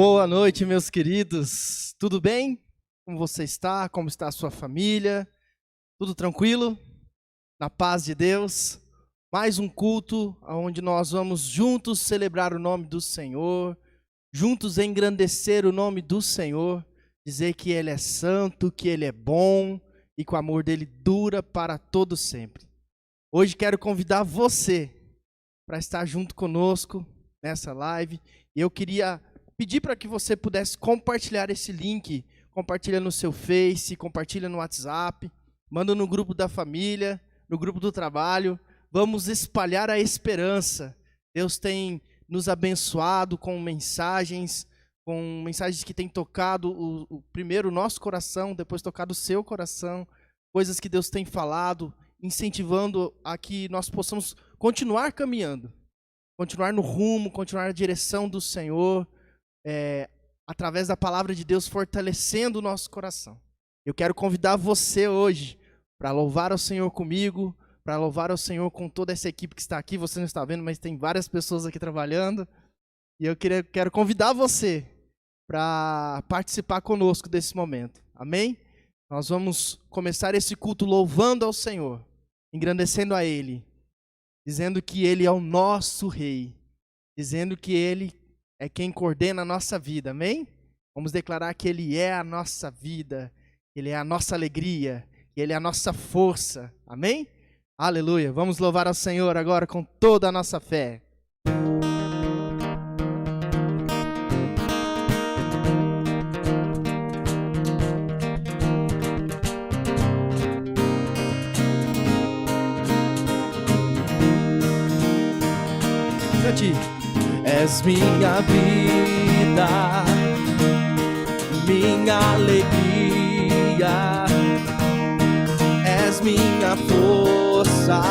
Boa noite, meus queridos. Tudo bem? Como você está? Como está a sua família? Tudo tranquilo? Na paz de Deus? Mais um culto onde nós vamos juntos celebrar o nome do Senhor, juntos engrandecer o nome do Senhor, dizer que Ele é santo, que Ele é bom e que o amor dele dura para todo sempre. Hoje quero convidar você para estar junto conosco nessa live. E eu queria pedir para que você pudesse compartilhar esse link. Compartilha no seu Face, compartilha no WhatsApp, manda no grupo da família, no grupo do trabalho. Vamos espalhar a esperança. Deus tem nos abençoado com mensagens que têm tocado primeiro o nosso coração, depois tocado o seu coração, coisas que Deus tem falado, incentivando a que nós possamos continuar caminhando, continuar no rumo, continuar na direção do Senhor, através da palavra de Deus, fortalecendo o nosso coração. Eu quero convidar você hoje para louvar ao Senhor comigo, para louvar ao Senhor com toda essa equipe que está aqui. Você não está vendo, mas tem várias pessoas aqui trabalhando. E eu quero convidar você para participar conosco desse momento. Amém? Nós vamos começar esse culto louvando ao Senhor, engrandecendo a Ele, dizendo que Ele é o nosso Rei, dizendo que Ele é quem coordena a nossa vida, amém? Vamos declarar que Ele é a nossa vida, Ele é a nossa alegria, Ele é a nossa força, amém? Aleluia, vamos louvar ao Senhor agora com toda a nossa fé. És minha vida, minha alegria, és minha força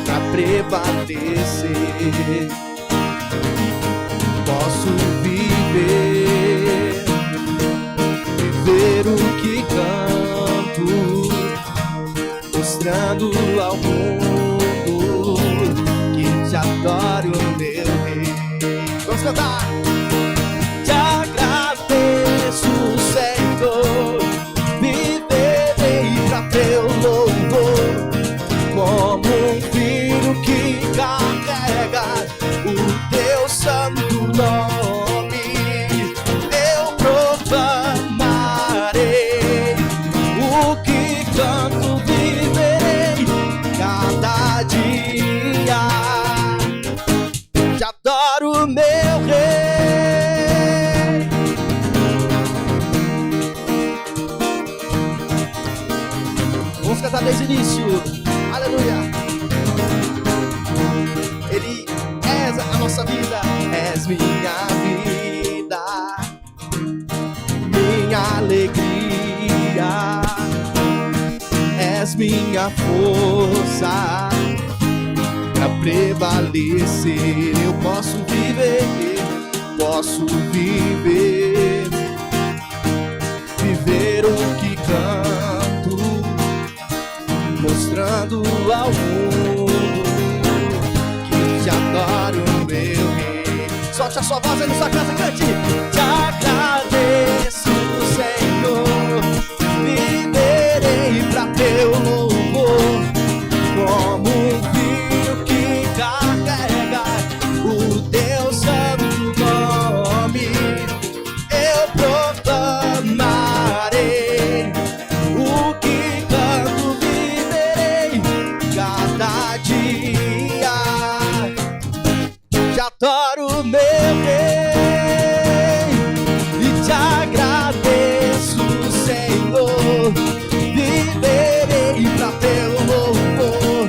pra prevalecer. Posso viver o que canto, mostrando ao mundo que te adoro, meu Rei. Vamos cantar! Te agradeço, Senhor, viverei pra teu louvor, como um filho que carrega o teu santo nome. Eu proclamarei o que canto, viverei cada dia. Te adoro, meu Rei. Vamos cantar desde o início. Aleluia. Ele és a nossa vida, és minha vida, minha alegria, és minha força pra prevalecer. Eu posso viver o que canto, mostrando ao mundo que te adoro, meu Rei. Solte a sua voz aí na sua casa, cante. Te agradeço, Senhor, viverei pra teu louvor, como um filho que carrega o teu santo nome. Eu proclamarei o que canto, viverei cada dia. Te adoro, meu Rei, e te agradeço, Senhor, viverei pra teu louvor,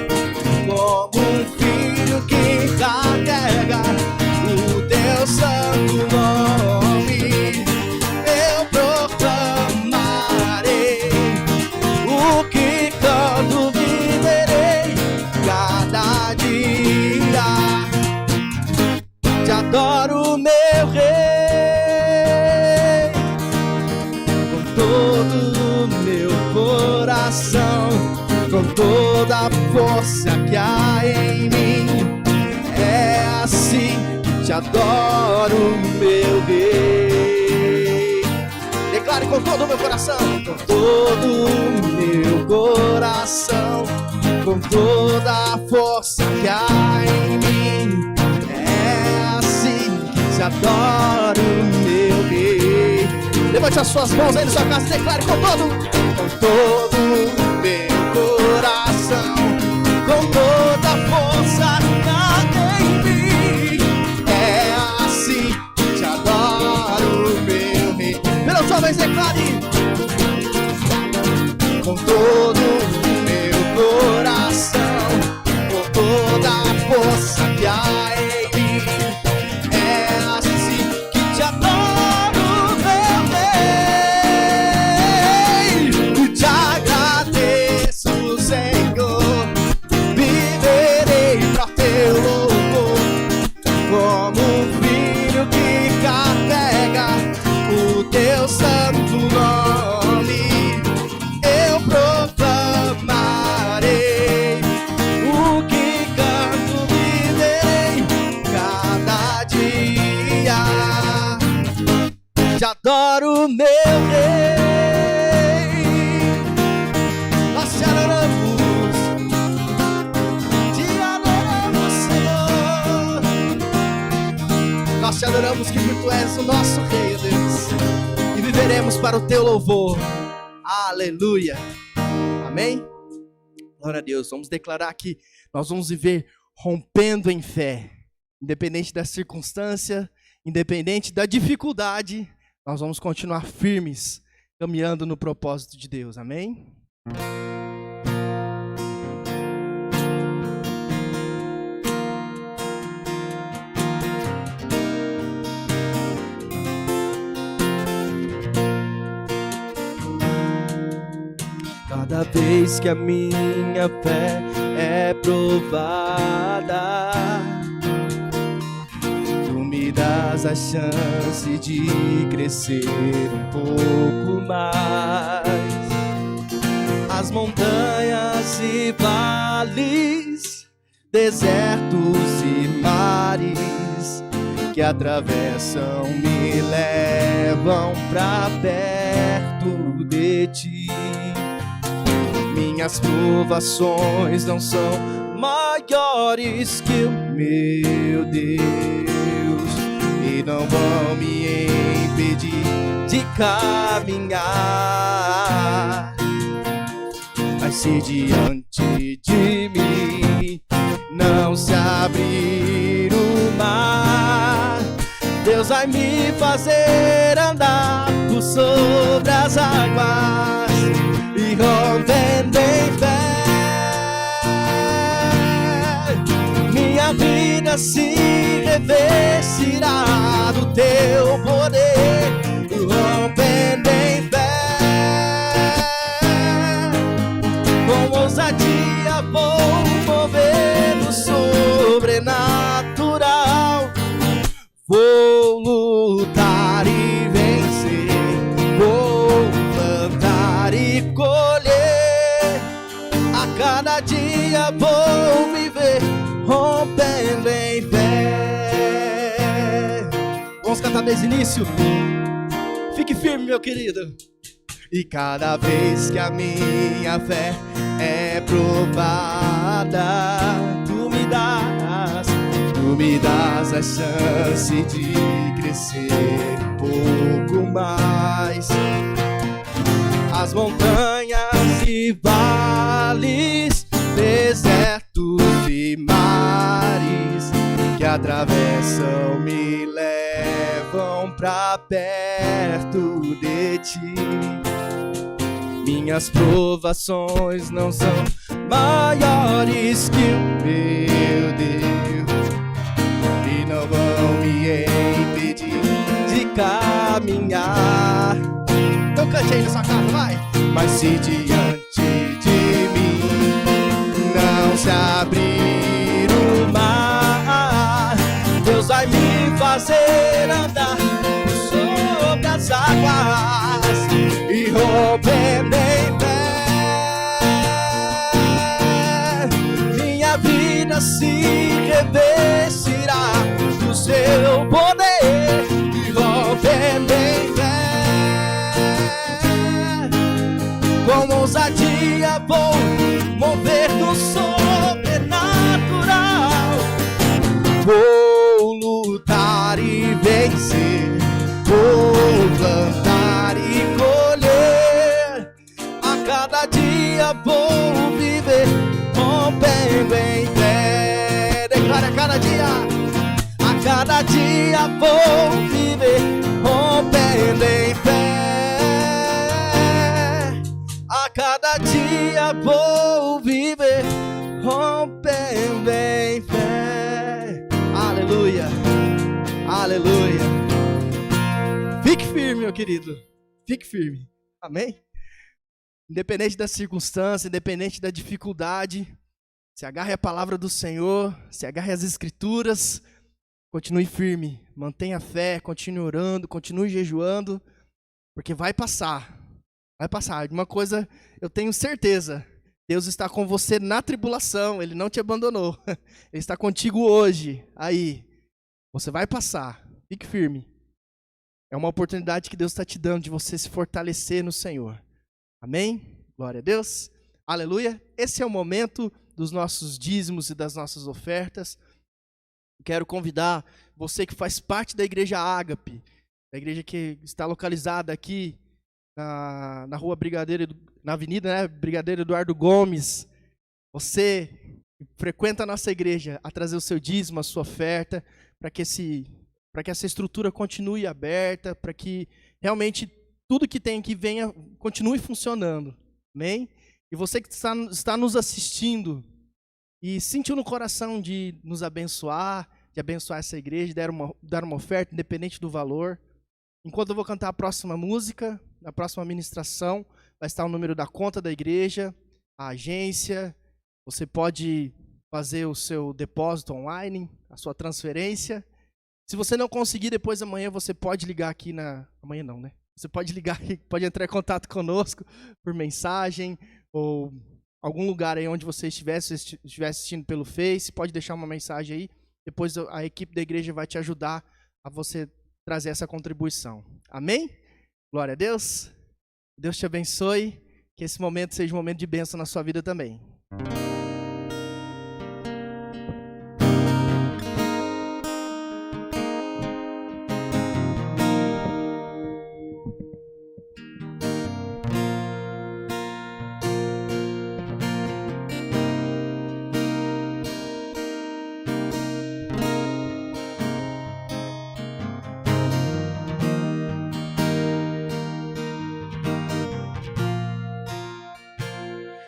como um filho que carrega o teu santo nome. Eu proclamarei o que canto, viverei cada dia. Te adoro, meu Rei, com todo o meu coração, com toda a força que há em mim. É assim te te adoro, meu Rei. Declare com todo o meu coração, com todo o meu coração, com toda a força que há em mim. É assim que te adoro, meu Rei. Levante as suas mãos aí na sua casa e declare com todo o meu coração, com toda a força que há em mim. É assim que te adoro, meu Rei. Pela sua vez declare, com todo o meu coração, com toda a força que há em mim. É assim que te adoro, meu Rei. Te agradeço, Senhor, viverei pra teu louvor, como um filho que carrega o teu santo nome. Eu proclamarei o que canto, viverei cada dia. Te adoro, meu Rei. Nós te adoramos, Senhor. Nós te adoramos que tu és o nosso Rei, Deus, e viveremos para o teu louvor. Aleluia. Amém? Glória a Deus. Vamos declarar que nós vamos viver rompendo em fé. Independente da circunstância, independente da dificuldade, nós vamos continuar firmes, caminhando no propósito de Deus. Amém? Cada vez que a minha fé é provada, tu me dás a chance de crescer um pouco mais. As montanhas e vales, desertos e mares que atravessam me levam pra perto de ti. Minhas provações não são maiores que o meu Deus e não vão me impedir de caminhar. Mas se diante de mim não se abrir o mar, Deus vai me fazer andar por sobre as águas e rompendo em fé. Minha vida se revestirá do teu poder, rompendo em fé. Com ousadia vou mover no sobrenatural. Vou lutar e vencer, vou plantar e colher. A cada dia vou viver rompendo em fé. Vamos cantar desde o início. Fique firme, meu querido. E cada vez que a minha fé é provada, tu me dás a chance de crescer um pouco mais. As montanhas e vales, desertos e mares que atravessam me levam pra perto de ti. Minhas provações não são maiores que o meu Deus e não vão me impedir de caminhar. Então cante aí na sua casa, vai! Mas se diante de mim não se abrir o mar, Deus vai me fazer andar sobre as águas e rompendo em fé. Minha vida se revestirá do seu seu poder e rompendo em fé. Com ousadia vou mover no sobrenatural. Vou lutar e vencer, vou plantar e colher. A cada dia vou viver rompendo em fé. Declara a cada dia. A cada dia vou viver rompendo em fé. A cada dia vou viver rompendo em fé. Aleluia, aleluia. Fique firme, meu querido. Fique firme. Amém? Independente da circunstância, independente da dificuldade, se agarre à palavra do Senhor, se agarre às Escrituras. Continue firme, mantenha a fé, continue orando, continue jejuando, porque vai passar. Vai passar. Uma coisa eu tenho certeza, Deus está com você na tribulação, Ele não te abandonou. Ele está contigo hoje, aí. Você vai passar, fique firme. É uma oportunidade que Deus está te dando de você se fortalecer no Senhor. Amém? Glória a Deus. Aleluia. Esse é o momento dos nossos dízimos e das nossas ofertas. Quero convidar você que faz parte da Igreja Ágape, da igreja que está localizada aqui na rua Brigadeiro, na avenida, né, Brigadeiro Eduardo Gomes. Você que frequenta a nossa igreja, a trazer o seu dízimo, a sua oferta, para que essa estrutura continue aberta, para que realmente tudo que tem aqui continue funcionando. Amém? E você que está nos assistindo e sentiu no coração de nos abençoar, de abençoar essa igreja, dar uma oferta, independente do valor. Enquanto eu vou cantar a próxima música, na próxima ministração, vai estar o número da conta da igreja, a agência. Você pode fazer o seu depósito online, a sua transferência. Se você não conseguir depois amanhã, você pode ligar aqui amanhã não, né? Você pode ligar aqui, pode entrar em contato conosco por mensagem ou algum lugar aí onde você estiver assistindo pelo Face, pode deixar uma mensagem aí. Depois a equipe da igreja vai te ajudar a você trazer essa contribuição. Amém? Glória a Deus. Deus te abençoe. Que esse momento seja um momento de bênção na sua vida também.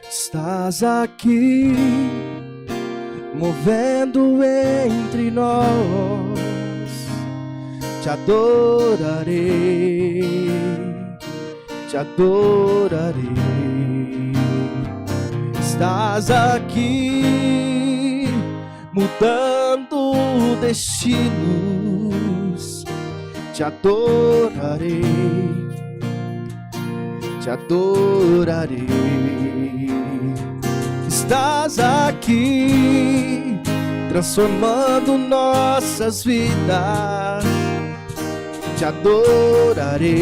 Estás aqui, movendo entre nós, te adorarei, te adorarei. Estás aqui, mudando destinos, te adorarei, te adorarei. Estás aqui, transformando nossas vidas, te adorarei,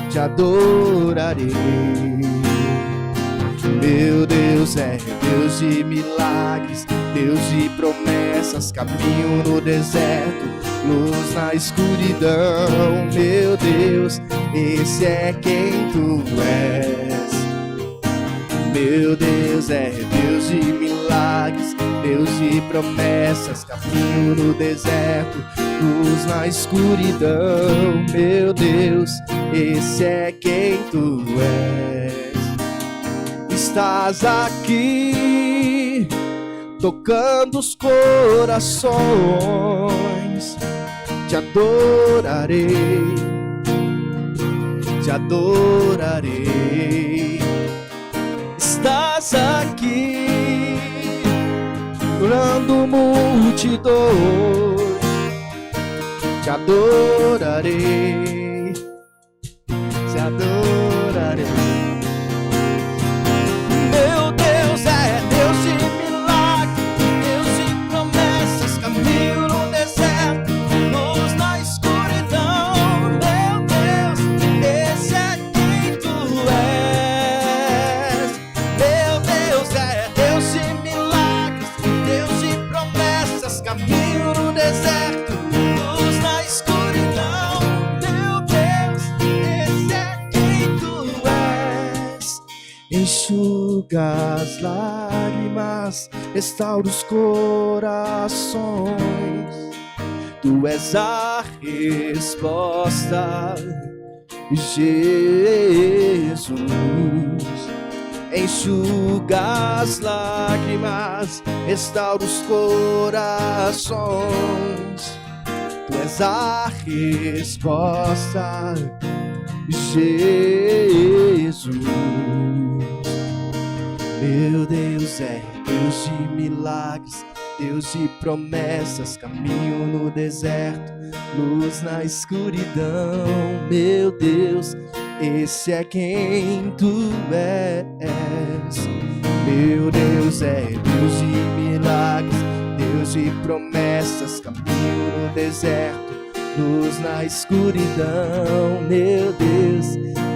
te adorarei. Meu Deus é Deus de milagres, Deus de promessas, caminho no deserto, luz na escuridão. Meu Deus, esse é quem tu és. Meu Deus é Deus de milagres, Deus de promessas, caminho no deserto, luz na escuridão. Meu Deus, esse é quem tu és. Estás aqui, tocando os corações, te adorarei, te adorarei. Estás aqui, curando multidões, te adorarei, te adorarei. Meu Deus é Deus de milagres, Deus de promessas, caminho enxuga as lágrimas, restaura os corações. Tu és a resposta, Jesus. Enxuga as lágrimas, restaura os corações. Tu és a resposta, Jesus. Meu Deus é Deus de milagres, Deus de promessas, caminho no deserto, luz na escuridão. Meu Deus, esse é quem tu és. Meu Deus é Deus de milagres, Deus de promessas, caminho no deserto, luz na escuridão. Meu Deus,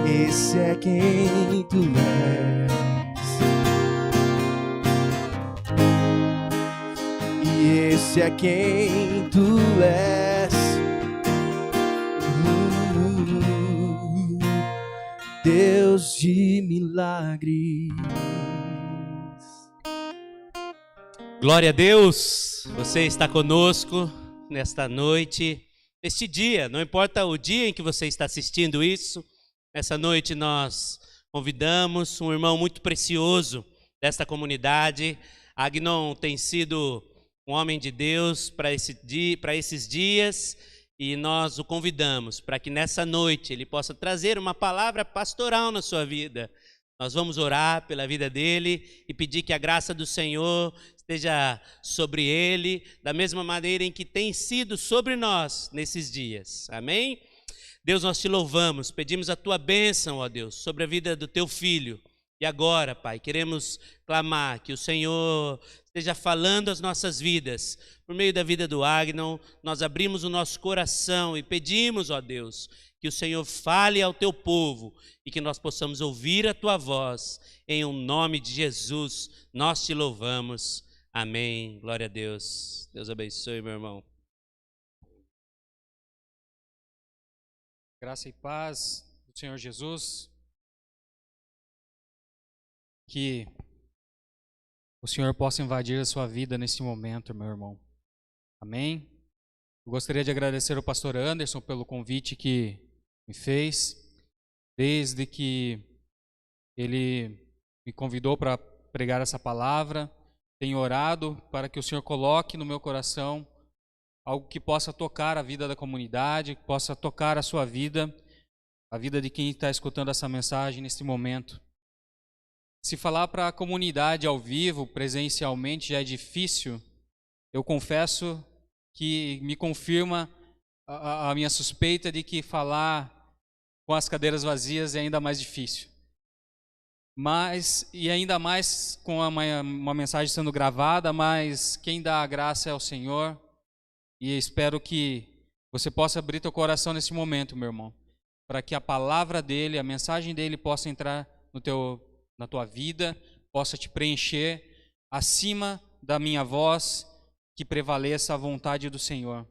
esse é quem tu és. E esse é quem tu és. Deus de milagres. Glória a Deus, você está conosco nesta noite, neste dia, não importa o dia em que você está assistindo isso, nessa noite nós convidamos um irmão muito precioso desta comunidade. Agnon tem sido um homem de Deus para esses dias, e nós o convidamos para que nessa noite ele possa trazer uma palavra pastoral na sua vida. Nós vamos orar pela vida dele e pedir que a graça do Senhor esteja sobre ele, da mesma maneira em que tem sido sobre nós nesses dias. Amém? Deus, nós te louvamos, pedimos a tua bênção, ó Deus, sobre a vida do teu filho. E agora, Pai, queremos clamar que o Senhor esteja falando as nossas vidas. Por meio da vida do Agnon, nós abrimos o nosso coração e pedimos, ó Deus, que o Senhor fale ao teu povo e que nós possamos ouvir a tua voz. Em o nome de Jesus, nós te louvamos. Amém. Glória a Deus. Deus abençoe, meu irmão. Graça e paz do Senhor Jesus. Que o Senhor possa invadir a sua vida nesse momento, meu irmão. Amém? Eu gostaria de agradecer ao pastor Anderson pelo convite que me fez, desde que ele me convidou para pregar essa palavra. Tenho orado para que o Senhor coloque no meu coração algo que possa tocar a vida da comunidade, que possa tocar a sua vida, a vida de quem está escutando essa mensagem neste momento. Se falar para a comunidade ao vivo, presencialmente, já é difícil, eu confesso que me confirma a minha suspeita de que falar com as cadeiras vazias é ainda mais difícil. E ainda mais com uma mensagem sendo gravada, mas quem dá a graça é o Senhor. E espero que você possa abrir teu coração nesse momento, meu irmão, para que a palavra dele, a mensagem dele possa entrar na tua vida, possa te preencher acima da minha voz, que prevaleça a vontade do Senhor.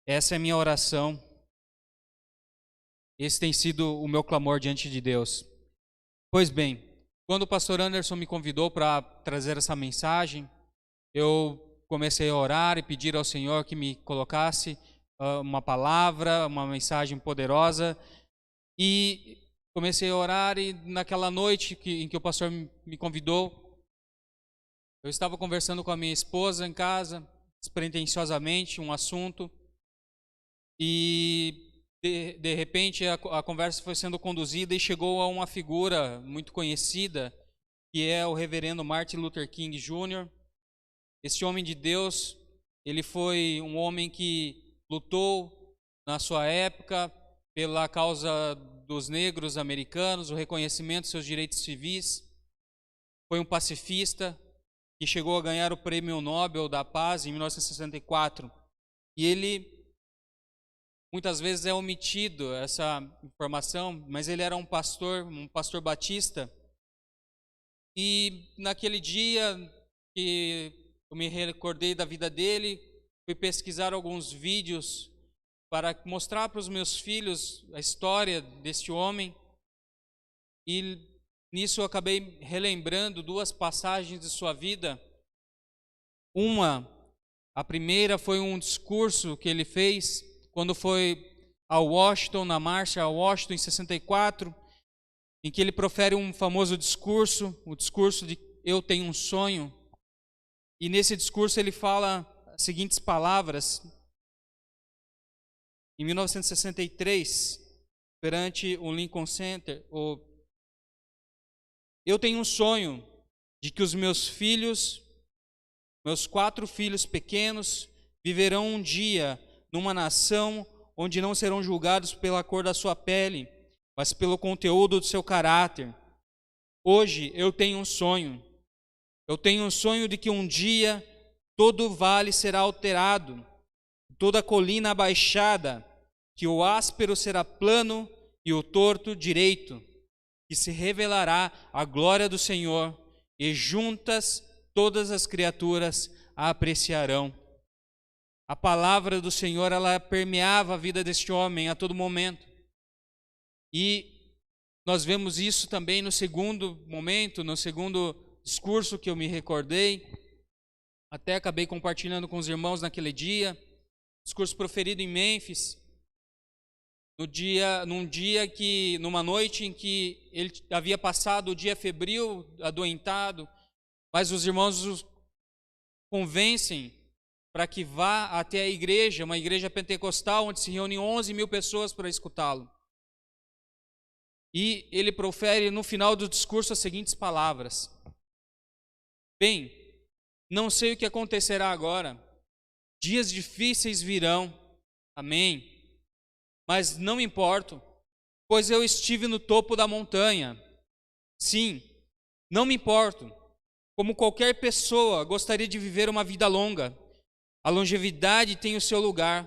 Essa é a minha oração. Esse tem sido o meu clamor diante de Deus. Pois bem, quando o pastor Anderson me convidou para trazer essa mensagem, eu comecei a orar e pedir ao Senhor que me colocasse uma palavra, uma mensagem poderosa, e comecei a orar, e naquela noite em que o pastor me convidou, eu estava conversando com a minha esposa em casa, despretensiosamente, um assunto, e de repente a conversa foi sendo conduzida e chegou a uma figura muito conhecida, que é o reverendo Martin Luther King Jr. Esse homem de Deus, ele foi um homem que lutou na sua época pela causa dos negros americanos, o reconhecimento dos seus direitos civis. Foi um pacifista que chegou a ganhar o Prêmio Nobel da Paz em 1964. E ele, muitas vezes é omitido essa informação, mas ele era um pastor batista. E naquele dia que eu me recordei da vida dele, fui pesquisar alguns vídeos para mostrar para os meus filhos a história deste homem. E nisso eu acabei relembrando duas passagens de sua vida. A primeira foi um discurso que ele fez quando foi a Washington, na marcha a Washington em 64, em que ele profere um famoso discurso, o discurso de "Eu tenho um sonho". E nesse discurso ele fala as seguintes palavras. Em 1963, perante o Lincoln Center, "Eu tenho um sonho de que os meus filhos, meus 4 filhos pequenos, viverão um dia numa nação onde não serão julgados pela cor da sua pele, mas pelo conteúdo do seu caráter. Hoje eu tenho um sonho. Eu tenho um sonho de que um dia todo o vale será alterado, toda colina abaixada, que o áspero será plano e o torto direito, que se revelará a glória do Senhor, e juntas todas as criaturas a apreciarão." A palavra do Senhor, ela permeava a vida deste homem a todo momento. E nós vemos isso também no segundo momento, no segundo discurso que eu me recordei. Até acabei compartilhando com os irmãos naquele dia. Discurso proferido em Mênfis. Numa noite em que ele havia passado o dia febril, adoentado, mas os irmãos o convencem para que vá até a igreja, uma igreja pentecostal, onde se reúnem 11.000 pessoas para escutá-lo. E ele profere no final do discurso as seguintes palavras: "Bem, não sei o que acontecerá agora. Dias difíceis virão. Amém. Mas não me importo, pois eu estive no topo da montanha. Sim, não me importo. Como qualquer pessoa, gostaria de viver uma vida longa. A longevidade tem o seu lugar,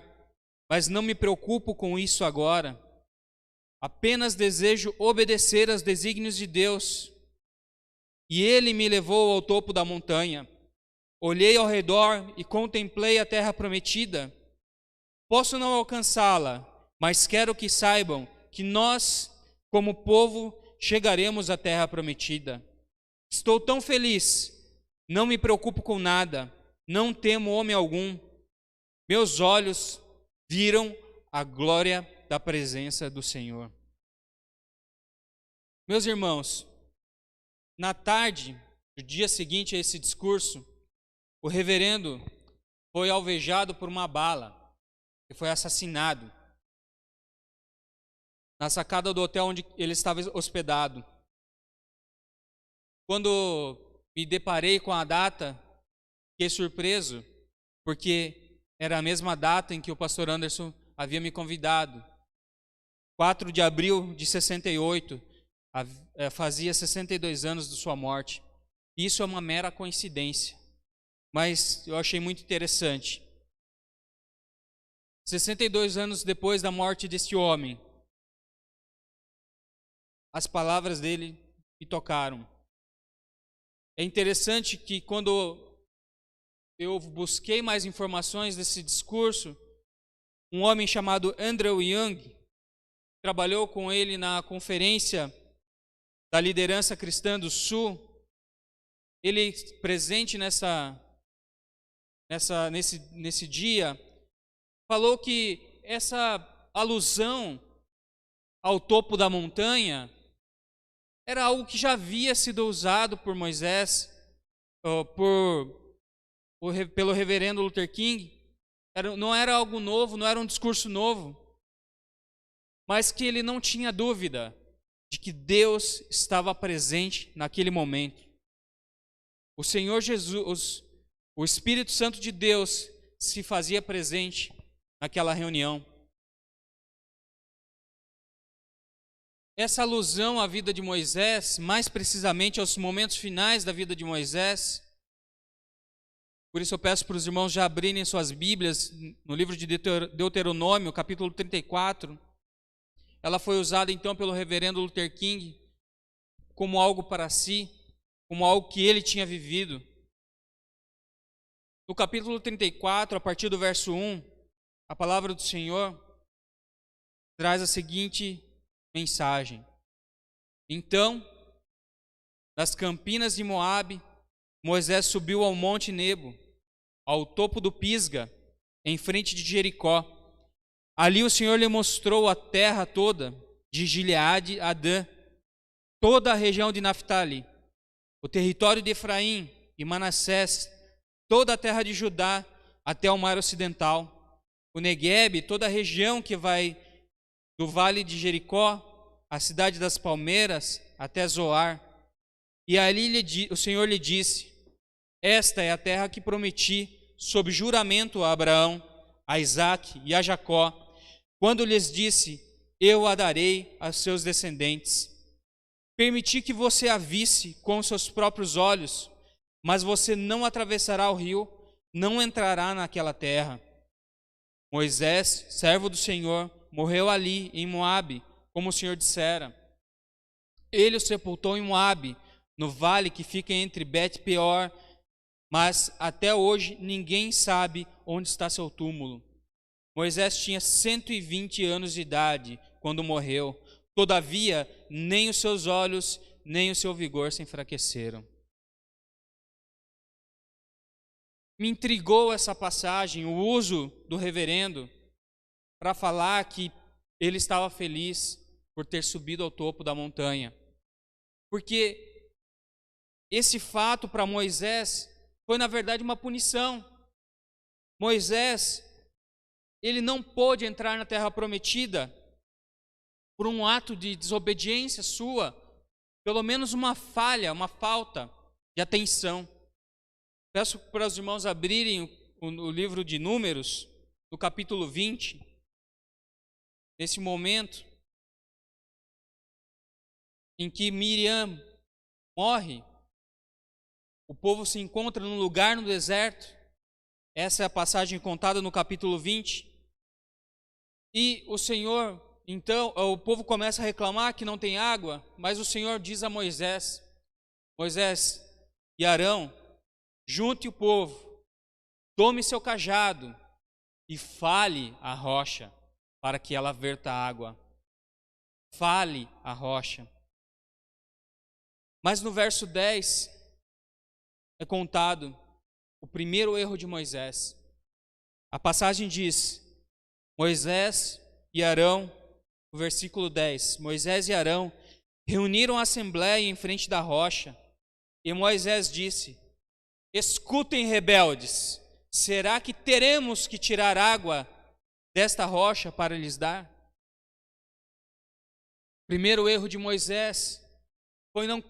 mas não me preocupo com isso agora. Apenas desejo obedecer aos desígnios de Deus. E Ele me levou ao topo da montanha. Olhei ao redor e contemplei a terra prometida. Posso não alcançá-la, mas quero que saibam que nós, como povo, chegaremos à terra prometida. Estou tão feliz, não me preocupo com nada, não temo homem algum. Meus olhos viram a glória da presença do Senhor." Meus irmãos, na tarde do dia seguinte a esse discurso, o reverendo foi alvejado por uma bala e foi assassinado na sacada do hotel onde ele estava hospedado. Quando me deparei com a data, fiquei surpreso, porque era a mesma data em que o pastor Anderson havia me convidado. 4 de abril de 68, fazia 62 anos de sua morte. Isso é uma mera coincidência, mas eu achei muito interessante. 62 anos depois da morte deste homem, as palavras dele me tocaram. É interessante que quando eu busquei mais informações desse discurso, um homem chamado Andrew Young trabalhou com ele na conferência da liderança cristã do Sul. Ele, presente nesse dia, falou que essa alusão ao topo da montanha era algo que já havia sido usado por Moisés, pelo reverendo Luther King. Não era algo novo, não era um discurso novo, mas que ele não tinha dúvida de que Deus estava presente naquele momento. O Senhor Jesus, o Espírito Santo de Deus, se fazia presente naquela reunião. Essa alusão à vida de Moisés, mais precisamente aos momentos finais da vida de Moisés, por isso eu peço para os irmãos já abrirem suas Bíblias no livro de Deuteronômio, capítulo 34. Ela foi usada então pelo reverendo Luther King como algo para si, como algo que ele tinha vivido. No capítulo 34, a partir do verso 1, a palavra do Senhor traz a seguinte mensagem: "Então nas campinas de Moabe, Moisés subiu ao monte Nebo, ao topo do Pisga, em frente de Jericó. Ali o Senhor lhe mostrou a terra toda, de Gileade a Dan, toda a região de Naftali, o território de Efraim e Manassés, toda a terra de Judá até o mar ocidental, o Neguebe, toda a região que vai do vale de Jericó, a cidade das palmeiras, até Zoar. E ali o Senhor lhe disse: esta é a terra que prometi sob juramento a Abraão, a Isaque e a Jacó, quando lhes disse: eu a darei aos seus descendentes. Permiti que você a visse com seus próprios olhos, mas você não atravessará o rio, não entrará naquela terra. Moisés, servo do Senhor, morreu ali em Moabe, como o Senhor dissera. Ele o sepultou em Moabe, no vale que fica entre Bet-peor, mas até hoje ninguém sabe onde está seu túmulo. Moisés tinha 120 anos de idade quando morreu. Todavia, nem os seus olhos, nem o seu vigor se enfraqueceram. Me intrigou essa passagem, o uso do reverendo para falar que ele estava feliz por ter subido ao topo da montanha. Porque esse fato para Moisés foi, na verdade, uma punição. Moisés, ele não pôde entrar na terra prometida por um ato de desobediência sua, pelo menos uma falha, uma falta de atenção. Peço para os irmãos abrirem o livro de Números, no capítulo 20. Nesse momento em que Miriam morre, o povo se encontra num lugar no deserto. Essa é a passagem contada no capítulo 20. E o Senhor, então, o povo começa a reclamar que não tem água, mas o Senhor diz a Moisés: Moisés e Arão, junte o povo, tome seu cajado e fale à rocha para que ela verta água. Fale à rocha. Mas no verso 10 é contado o primeiro erro de Moisés. A passagem diz: Moisés e Arão, o versículo 10, Moisés e Arão reuniram a assembleia em frente da rocha, e Moisés disse: escutem, rebeldes, será que teremos que tirar água desta rocha para lhes dar? Primeiro erro de Moisés foi não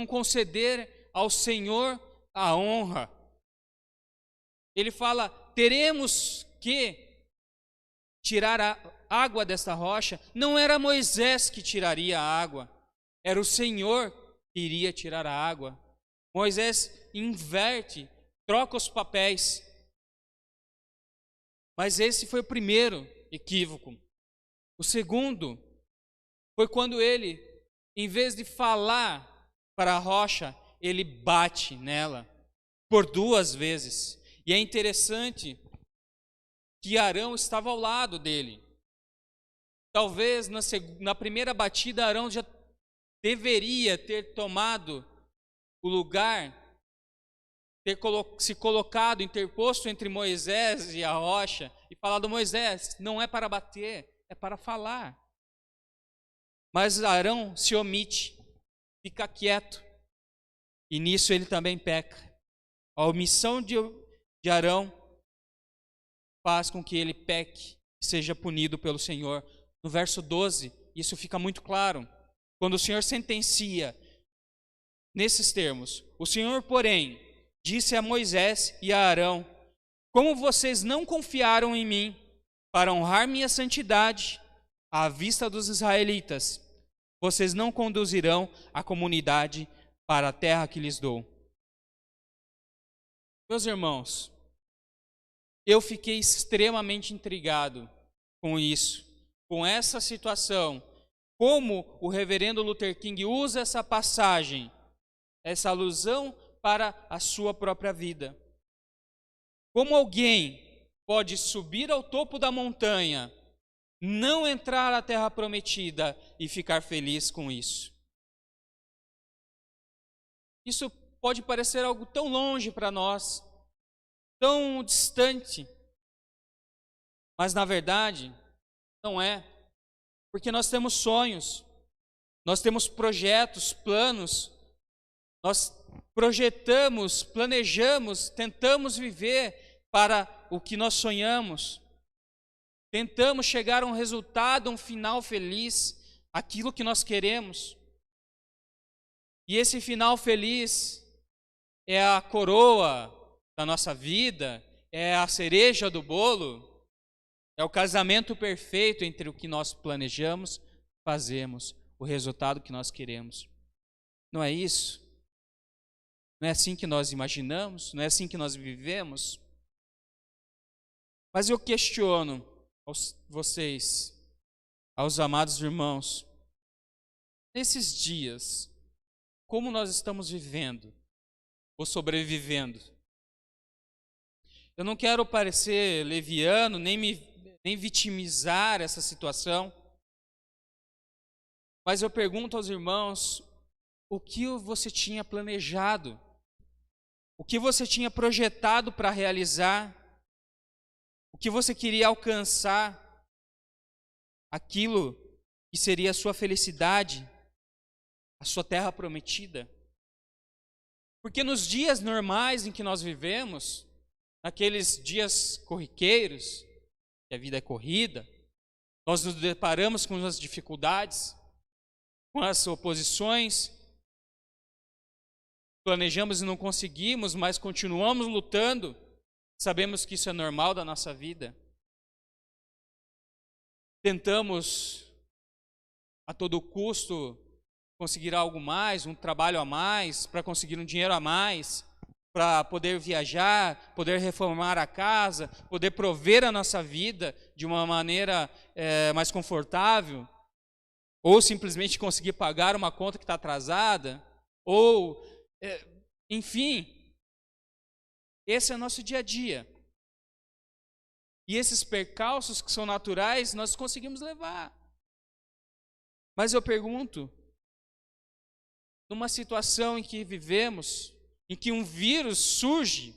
conceder ao Senhor a honra. Ele fala: teremos que tirar a água desta rocha. Não era Moisés que tiraria a água, era o Senhor que iria tirar a água. Moisés inverte, troca os papéis. Mas esse foi o primeiro equívoco. O segundo foi quando ele, em vez de falar para a rocha, ele bate nela por 2 vezes. E é interessante que Arão estava ao lado dele. Talvez na primeira batida Arão já deveria ter tomado o lugar, ter se colocado, interposto entre Moisés e a rocha e falado: Moisés, não é para bater, é para falar. Mas Arão se omite, fica quieto, e nisso ele também peca. A omissão de Arão faz com que ele peque e seja punido pelo Senhor. No verso 12, isso fica muito claro. Quando o Senhor sentencia nesses termos: o Senhor, porém, disse a Moisés e a Arão: como vocês não confiaram em mim para honrar minha santidade à vista dos israelitas, vocês não conduzirão a comunidade para a terra que lhes dou. Meus irmãos, eu fiquei extremamente intrigado com isso, com essa situação, como o reverendo Luther King usa essa passagem, essa alusão para a sua própria vida. Como alguém pode subir ao topo da montanha, não entrar na terra prometida e ficar feliz com isso? Isso pode parecer algo tão longe para nós, tão distante, mas na verdade não é, porque nós temos sonhos, nós temos projetos, planos, nós projetamos, planejamos, tentamos viver para o que nós sonhamos, tentamos chegar a um resultado, a um final feliz, aquilo que nós queremos. E esse final feliz é a coroa da nossa vida, é a cereja do bolo, é o casamento perfeito entre o que nós planejamos, fazemos, o resultado que nós queremos. Não é isso? Não é assim que nós imaginamos? Não é assim que nós vivemos? Mas eu questiono vocês, aos amados irmãos, nesses dias, como nós estamos vivendo ou sobrevivendo? Eu não quero parecer leviano, nem vitimizar essa situação, mas eu pergunto aos irmãos, o que você tinha planejado? O que você tinha projetado para realizar? O que você queria alcançar? Aquilo que seria a sua felicidade, a sua terra prometida? Porque nos dias normais em que nós vivemos, naqueles dias corriqueiros, que a vida é corrida, nós nos deparamos com as dificuldades, com as oposições, planejamos e não conseguimos, mas continuamos lutando, sabemos que isso é normal da nossa vida. Tentamos a todo custo conseguir algo mais, um trabalho a mais, para conseguir um dinheiro a mais, para poder viajar, poder reformar a casa, poder prover a nossa vida de uma maneira mais confortável, ou simplesmente conseguir pagar uma conta que está atrasada, ou, enfim, esse é o nosso dia a dia. E esses percalços que são naturais, nós conseguimos levar. Mas eu pergunto, numa situação em que vivemos, em que um vírus surge,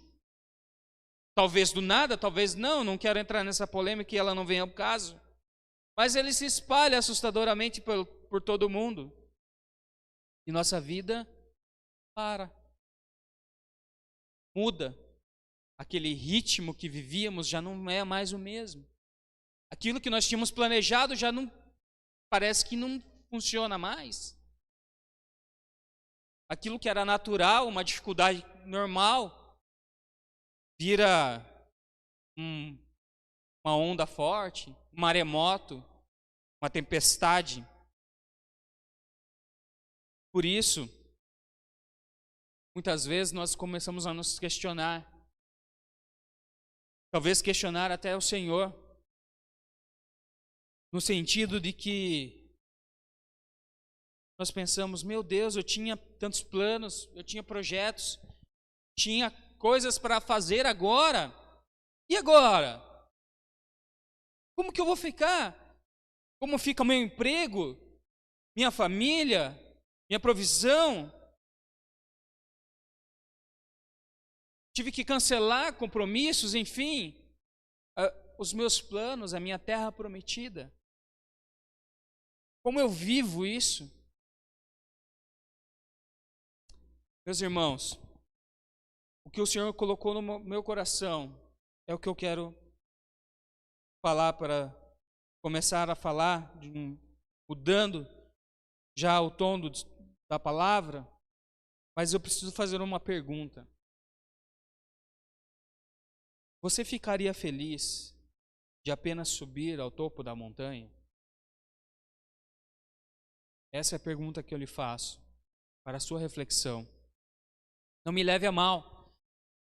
talvez do nada, talvez não quero entrar nessa polêmica e ela não venha ao caso, mas ele se espalha assustadoramente por todo o mundo. E nossa vida muda. Aquele ritmo que vivíamos já não é mais o mesmo. Aquilo que nós tínhamos planejado já não, parece que não funciona mais. Aquilo que era natural, uma dificuldade normal, vira uma onda forte, um maremoto, uma tempestade. Por isso, muitas vezes nós começamos a nos questionar, talvez questionar até o Senhor, no sentido de que nós pensamos, meu Deus, eu tinha tantos planos, eu tinha projetos, tinha coisas para fazer agora, e agora? Como que eu vou ficar? Como fica meu emprego, minha família, minha provisão? Tive que cancelar compromissos, enfim, os meus planos, a minha terra prometida. Como eu vivo isso? Meus irmãos, o que o Senhor colocou no meu coração é o que eu quero falar, para começar a falar, mudando já o tom da palavra, mas eu preciso fazer uma pergunta. Você ficaria feliz de apenas subir ao topo da montanha? Essa é a pergunta que eu lhe faço, para a sua reflexão. Não me leve a mal.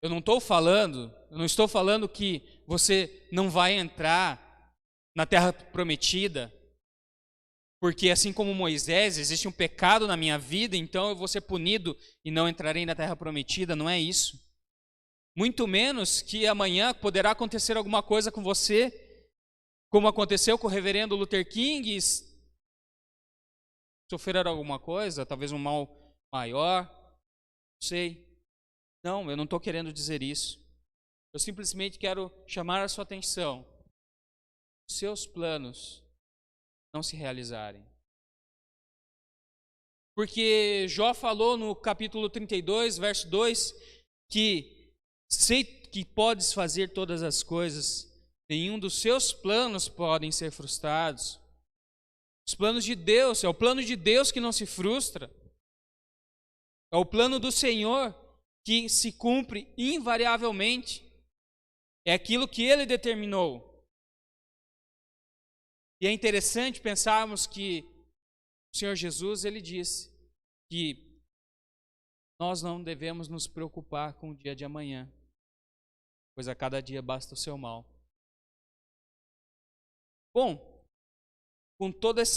Eu não estou falando que você não vai entrar na terra prometida, porque assim como Moisés, existe um pecado na minha vida, então eu vou ser punido e não entrarei na terra prometida. Não é isso. Muito menos que amanhã poderá acontecer alguma coisa com você, como aconteceu com o reverendo Luther King, sofrer alguma coisa, talvez um mal maior, Sei. Não, eu não estou querendo dizer isso. Eu simplesmente quero chamar a sua atenção. Seus planos não se realizarem. Porque Jó falou no capítulo 32, verso 2, que sei que podes fazer todas as coisas, nenhum dos seus planos podem ser frustrados. Os planos de Deus, é o plano de Deus que não se frustra. É o plano do Senhor que se cumpre invariavelmente. É aquilo que Ele determinou. E é interessante pensarmos que o Senhor Jesus, Ele disse que nós não devemos nos preocupar com o dia de amanhã, pois a cada dia basta o seu mal. Bom, com todas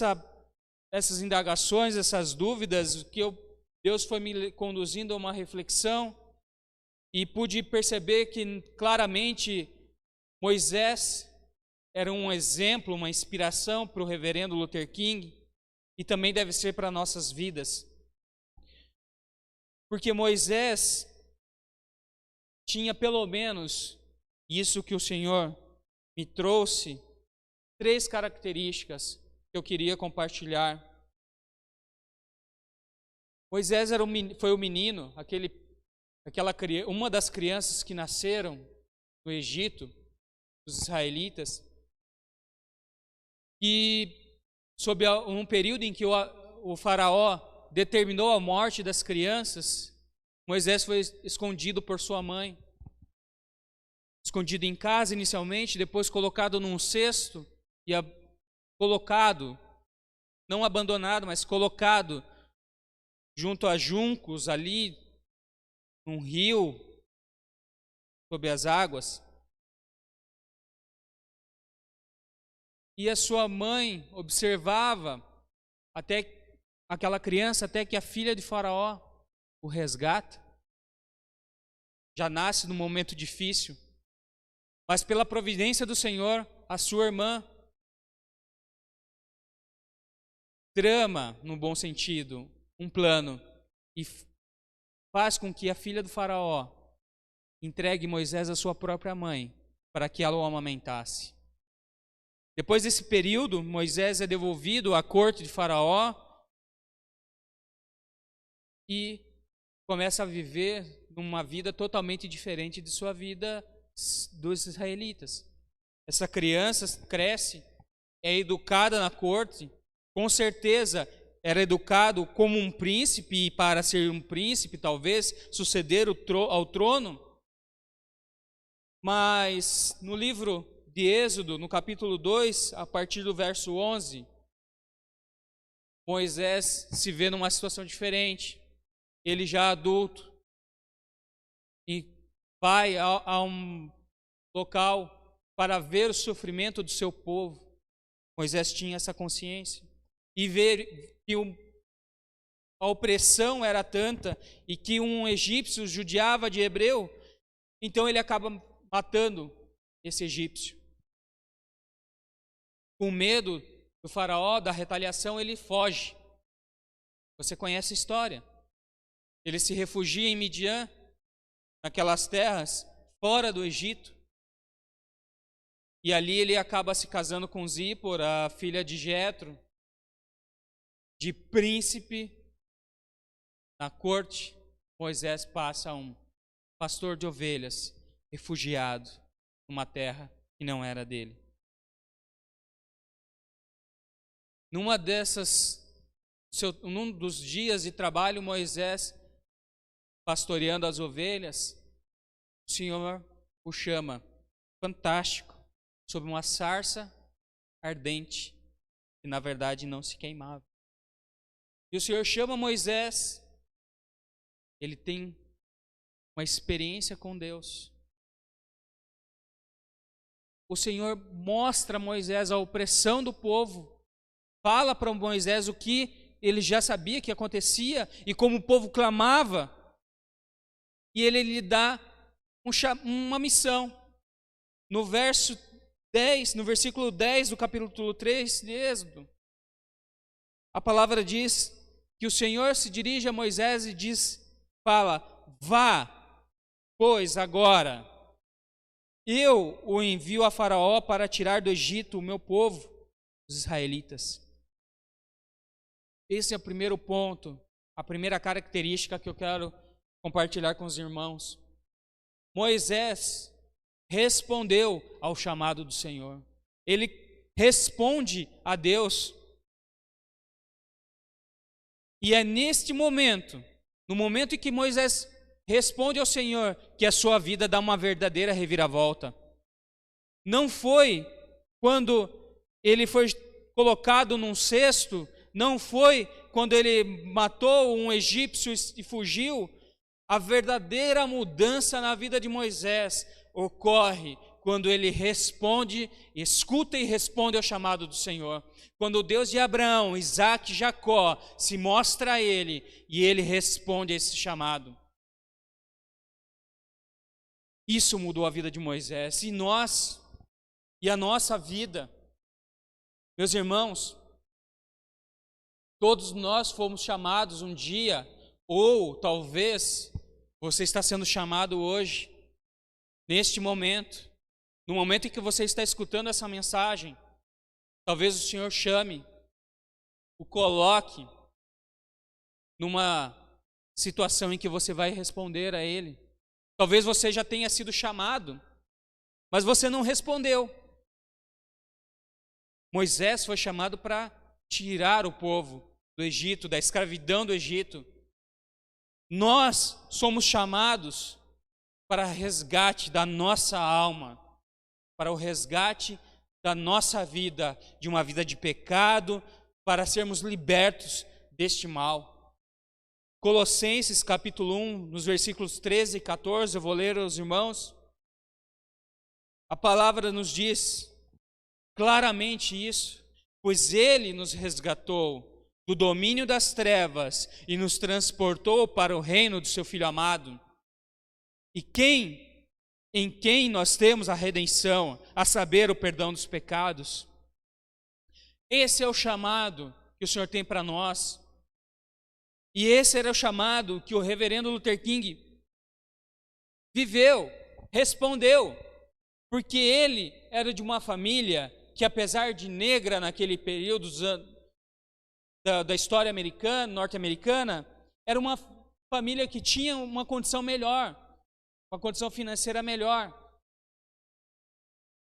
essas indagações, essas dúvidas, Deus foi me conduzindo a uma reflexão e pude perceber que claramente Moisés era um exemplo, uma inspiração para o reverendo Luther King e também deve ser para nossas vidas. Porque Moisés tinha pelo menos isso que o Senhor me trouxe, 3 características que eu queria compartilhar. Moisés foi o menino, uma das crianças que nasceram no Egito, dos israelitas, e sob um período em que o faraó determinou a morte das crianças, Moisés foi escondido por sua mãe. Escondido em casa inicialmente, depois colocado num cesto e colocado, não abandonado, mas colocado junto a juncos ali, num rio, sob as águas. E a sua mãe observava aquela criança até que a filha de Faraó o resgata. Já nasce num momento difícil, mas pela providência do Senhor, a sua irmã trama, no bom sentido, um plano e faz com que a filha do Faraó entregue Moisés à sua própria mãe, para que ela o amamentasse. Depois desse período, Moisés é devolvido à corte de Faraó e começa a viver uma vida totalmente diferente de sua vida dos israelitas. Essa criança cresce, é educada na corte, com certeza era educado como um príncipe, e para ser um príncipe, talvez, suceder ao trono. Mas no livro de Êxodo, no capítulo 2, a partir do verso 11, Moisés se vê numa situação diferente. Ele já adulto, e vai a um local para ver o sofrimento do seu povo. Moisés tinha essa consciência. E ver que a opressão era tanta e que um egípcio judiava de hebreu, então ele acaba matando esse egípcio. Com medo do faraó, da retaliação, ele foge. Você conhece a história. Ele se refugia em Midian, naquelas terras, fora do Egito. E ali ele acaba se casando com Zípor, a filha de Jetro, de príncipe na corte. Moisés passa um pastor de ovelhas, refugiado numa terra que não era dele. Num dos dias de trabalho, Moisés, pastoreando as ovelhas, o Senhor o chama, fantástico, sob uma sarça ardente, que na verdade não se queimava. E o Senhor chama Moisés, ele tem uma experiência com Deus. O Senhor mostra a Moisés a opressão do povo, fala para Moisés o que ele já sabia que acontecia e como o povo clamava, e ele lhe dá uma missão. No versículo 10 do capítulo 3 de Êxodo, a palavra diz que o Senhor se dirige a Moisés e diz: fala: vá, pois agora eu o envio a Faraó para tirar do Egito o meu povo, os israelitas. Esse é o primeiro ponto, a primeira característica que eu quero compartilhar com os irmãos. Moisés respondeu ao chamado do Senhor. Ele responde a Deus. E é neste momento, no momento em que Moisés responde ao Senhor, que a sua vida dá uma verdadeira reviravolta. Não foi quando ele foi colocado num cesto, não foi quando ele matou um egípcio e fugiu. A verdadeira mudança na vida de Moisés ocorre quando ele responde, escuta e responde ao chamado do Senhor. Quando o Deus de Abraão, Isaque e Jacó se mostra a ele e ele responde a esse chamado. Isso mudou a vida de Moisés. E nós, e a nossa vida, meus irmãos, todos nós fomos chamados um dia, ou talvez você está sendo chamado hoje, neste momento, no momento em que você está escutando essa mensagem. Talvez o Senhor chame, o coloque numa situação em que você vai responder a Ele. Talvez você já tenha sido chamado, mas você não respondeu. Moisés foi chamado para tirar o povo do Egito, da escravidão do Egito. Nós somos chamados para o resgate da nossa alma, para o resgate da nossa vida, de uma vida de pecado, para sermos libertos deste mal. Colossenses capítulo 1, nos versículos 13 e 14, eu vou ler aos irmãos. A palavra nos diz claramente isso: pois Ele nos resgatou do domínio das trevas e nos transportou para o reino do seu Filho amado, em quem nós temos a redenção, a saber, o perdão dos pecados. Esse é o chamado que o Senhor tem para nós. E esse era o chamado que o reverendo Luther King viveu, respondeu, porque ele era de uma família que, apesar de negra naquele período da história americana, norte-americana, era uma família que tinha uma condição melhor, uma condição financeira melhor.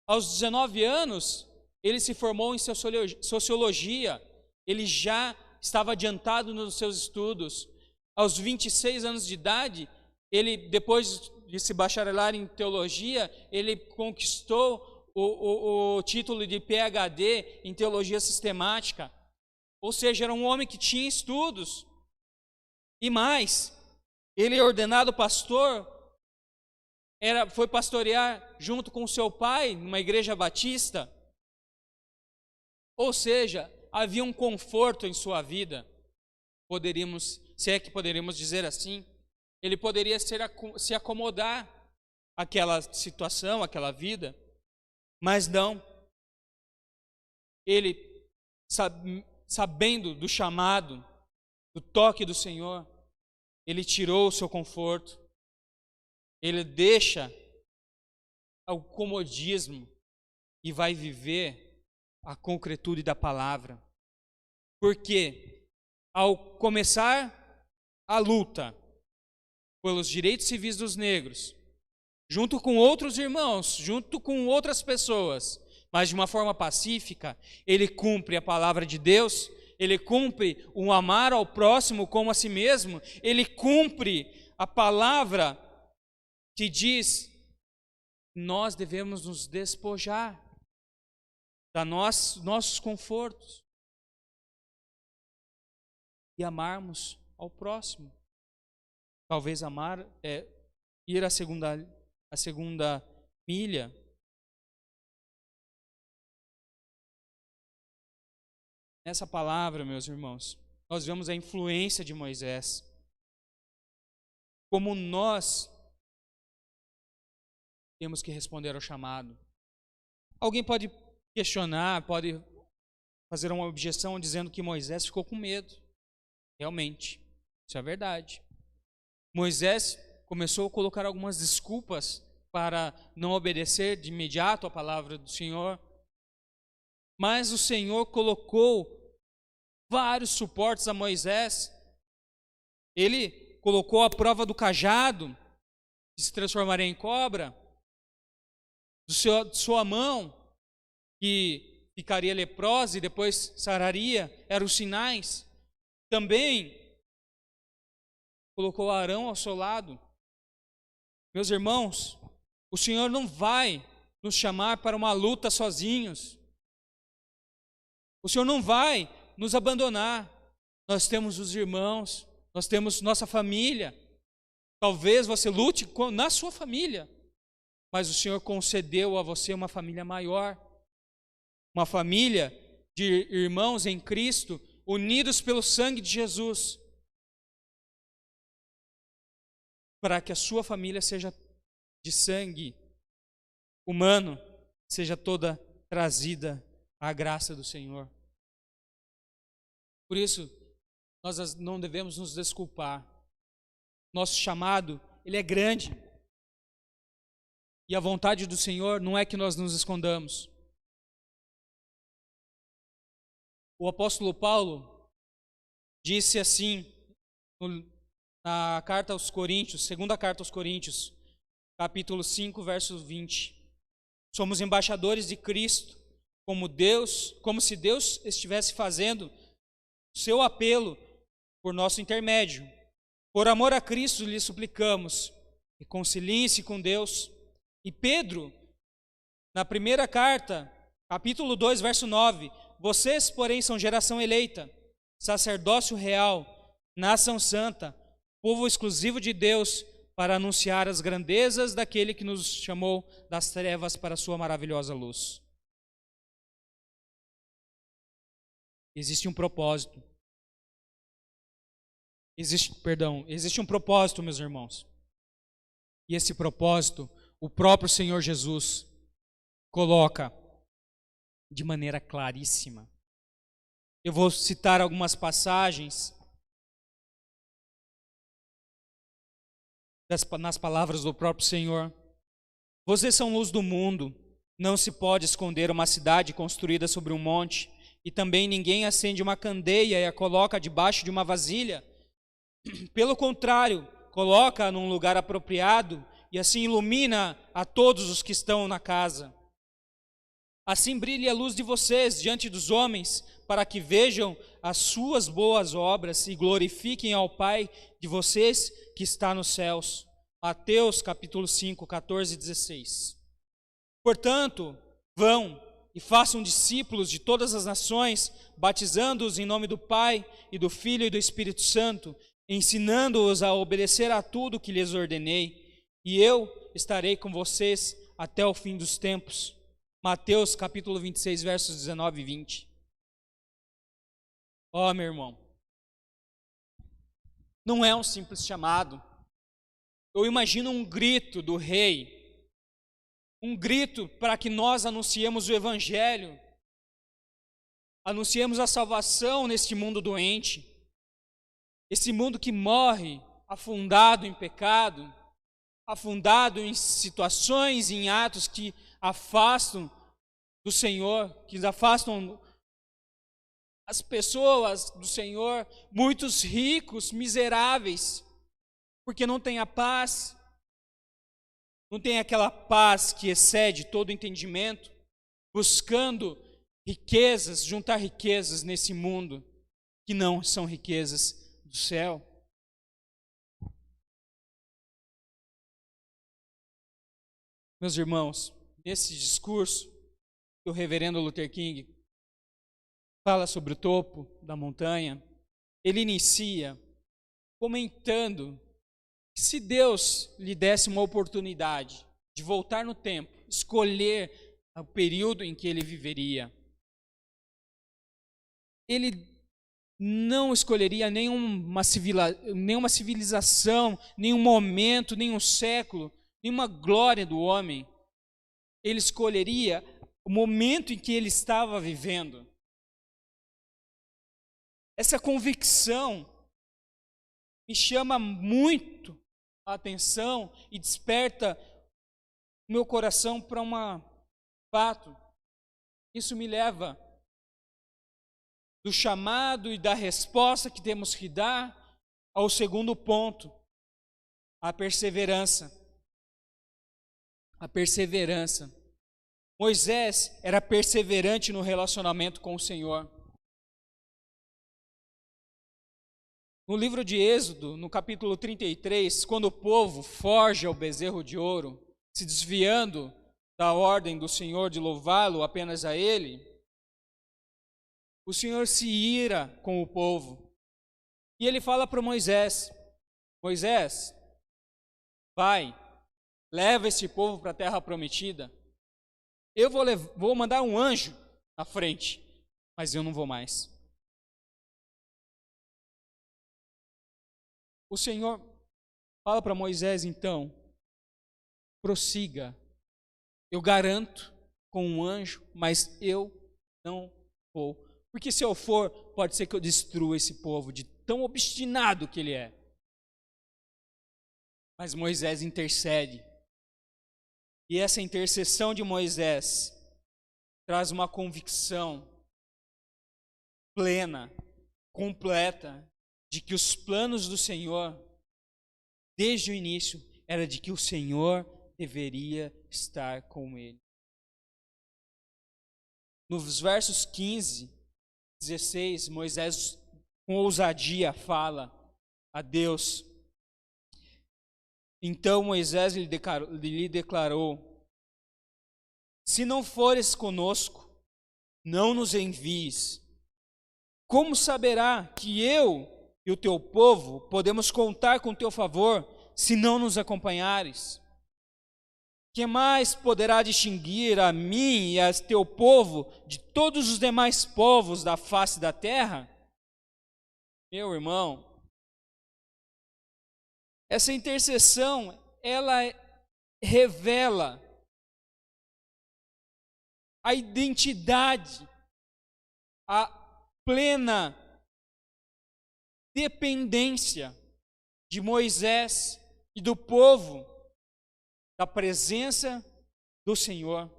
Aos 19 anos, ele se formou em sociologia, ele já estava adiantado nos seus estudos. Aos 26 anos de idade, ele, depois de se bacharelar em teologia, ele conquistou o título de PhD em teologia sistemática. Ou seja, era um homem que tinha estudos. E mais, ele, ordenado pastor, foi pastorear junto com seu pai numa igreja batista. Ou seja, havia um conforto em sua vida, se é que poderíamos dizer assim. Ele poderia se acomodar àquela situação, àquela vida, mas não. Ele, sabendo do chamado, do toque do Senhor, ele tirou o seu conforto, ele deixa o comodismo e vai viver a concretude da palavra. Porque ao começar a luta pelos direitos civis dos negros, junto com outros irmãos, junto com outras pessoas, mas de uma forma pacífica, ele cumpre a palavra de Deus, ele cumpre o amar ao próximo como a si mesmo, ele cumpre a palavra que diz: nós devemos nos despojar nossos confortos e amarmos ao próximo. Talvez ir a segunda milha. Nessa palavra, meus irmãos, nós vemos a influência de Moisés. Como nós temos que responder ao chamado. Alguém pode questionar, pode fazer uma objeção dizendo que Moisés ficou com medo. Realmente, isso é verdade. Moisés começou a colocar algumas desculpas para não obedecer de imediato a palavra do Senhor. Mas o Senhor colocou vários suportes a Moisés. Ele colocou a prova do cajado, que se transformaria em cobra, de sua mão, que ficaria leprosa e depois sararia, eram os sinais. Também colocou Arão ao seu lado. Meus irmãos, o Senhor não vai nos chamar para uma luta sozinhos. O Senhor não vai nos abandonar. Nós temos os irmãos, nós temos nossa família. Talvez você lute na sua família, mas o Senhor concedeu a você uma família maior, uma família de irmãos em Cristo, unidos pelo sangue de Jesus, para que a sua família seja de sangue humano, seja toda trazida à graça do Senhor. Por isso, nós não devemos nos desculpar. Nosso chamado, ele é grande. E a vontade do Senhor não é que nós nos escondamos. O apóstolo Paulo disse assim, na carta aos Coríntios, segunda carta aos Coríntios, capítulo 5, verso 20. Somos embaixadores de Cristo, como se Deus estivesse fazendo o seu apelo por nosso intermédio. Por amor a Cristo lhe suplicamos, reconciliem-se com Deus. E Pedro, na primeira carta, capítulo 2, verso 9, vocês, porém, são geração eleita, sacerdócio real, nação santa, povo exclusivo de Deus, para anunciar as grandezas daquele que nos chamou das trevas para a sua maravilhosa luz. Existe um propósito. Existe um propósito, meus irmãos. E esse propósito, o próprio Senhor Jesus coloca de maneira claríssima. Eu vou citar algumas passagens nas palavras do próprio Senhor. Vocês são luz do mundo. Não se pode esconder uma cidade construída sobre um monte, e também ninguém acende uma candeia e a coloca debaixo de uma vasilha. Pelo contrário, coloca-a num lugar apropriado e assim ilumina a todos os que estão na casa. Assim brilhe a luz de vocês diante dos homens, para que vejam as suas boas obras e glorifiquem ao Pai de vocês que está nos céus. Mateus capítulo 5, 14 e 16. Portanto, vão e façam discípulos de todas as nações, batizando-os em nome do Pai e do Filho e do Espírito Santo, ensinando-os a obedecer a tudo que lhes ordenei, e eu estarei com vocês até o fim dos tempos. Mateus capítulo 26, versos 19 e 20. Ó, meu irmão, não é um simples chamado. Eu imagino um grito do rei, um grito para que nós anunciemos o Evangelho, anunciemos a salvação neste mundo doente, esse mundo que morre afundado em pecado, afundado em situações, em atos que afastam do Senhor, que afastam as pessoas do Senhor, muitos ricos, miseráveis, porque não tem a paz, não tem aquela paz que excede todo entendimento, buscando riquezas, juntar riquezas nesse mundo, que não são riquezas do céu. Meus irmãos, nesse discurso que o reverendo Luther King fala sobre o topo da montanha, ele inicia comentando que se Deus lhe desse uma oportunidade de voltar no tempo, escolher o período em que ele viveria, ele não escolheria nenhuma civilização, nenhum momento, nenhum século, nenhuma glória do homem. Ele escolheria o momento em que ele estava vivendo. Essa convicção me chama muito a atenção e desperta o meu coração para um fato. Isso me leva do chamado e da resposta que temos que dar ao segundo ponto, a perseverança. A perseverança. Moisés era perseverante no relacionamento com o Senhor. No livro de Êxodo, no capítulo 33, quando o povo foge ao bezerro de ouro, se desviando da ordem do Senhor de louvá-lo apenas a Ele, o Senhor se ira com o povo. E Ele fala para Moisés: Moisés, vai, leva esse povo para a terra prometida. Eu vou mandar um anjo na frente, mas eu não vou mais. O Senhor fala para Moisés, então, prossiga. Eu garanto com um anjo, mas eu não vou. Porque se eu for, pode ser que eu destrua esse povo de tão obstinado que ele é. Mas Moisés intercede. E essa intercessão de Moisés traz uma convicção plena, completa, de que os planos do Senhor, desde o início, era de que o Senhor deveria estar com ele. Nos versos 15, 16, Moisés com ousadia fala a Deus. Então Moisés lhe declarou: se não fores conosco, não nos envies. Como saberá que eu e o teu povo podemos contar com teu favor se não nos acompanhares? Que mais poderá distinguir a mim e a teu povo de todos os demais povos da face da terra? Meu irmão, essa intercessão, ela revela a identidade, a plena dependência de Moisés e do povo da presença do Senhor.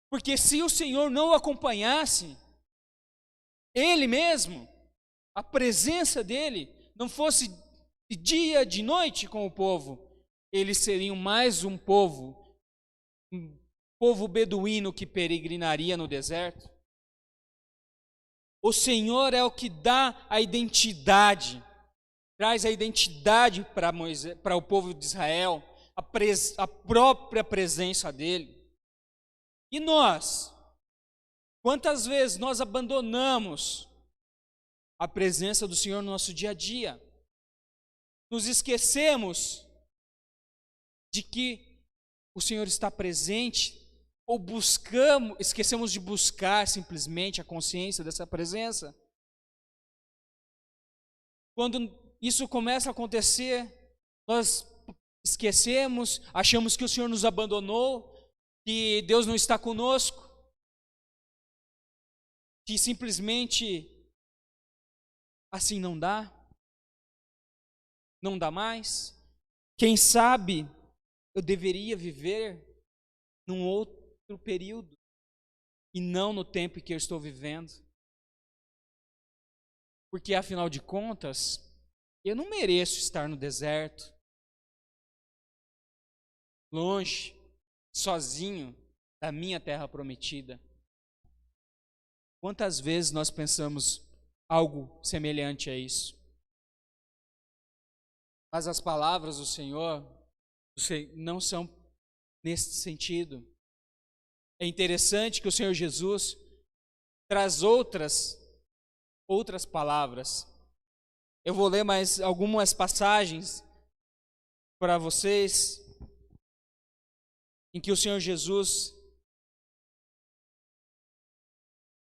Porque se o Senhor não o acompanhasse, Ele mesmo, a presença dEle, não fosse de dia, de noite com o povo, eles seriam mais um povo beduíno que peregrinaria no deserto. O Senhor é o que dá a identidade, traz a identidade para o povo de Israel, a própria presença dEle. E nós, quantas vezes nós abandonamos a presença do Senhor no nosso dia a dia? Nos esquecemos de que o Senhor está presente, ou esquecemos de buscar simplesmente a consciência dessa presença? Quando isso começa a acontecer, nós esquecemos, achamos que o Senhor nos abandonou, que Deus não está conosco, que simplesmente assim não dá mais. Quem sabe eu deveria viver num outro período e não no tempo em que eu estou vivendo. Porque afinal de contas, eu não mereço estar no deserto, longe, sozinho da minha terra prometida. Quantas vezes nós pensamos algo semelhante a isso? Mas as palavras do Senhor não são nesse sentido. É interessante que o Senhor Jesus traz outras palavras. Eu vou ler mais algumas passagens para vocês, em que o Senhor Jesus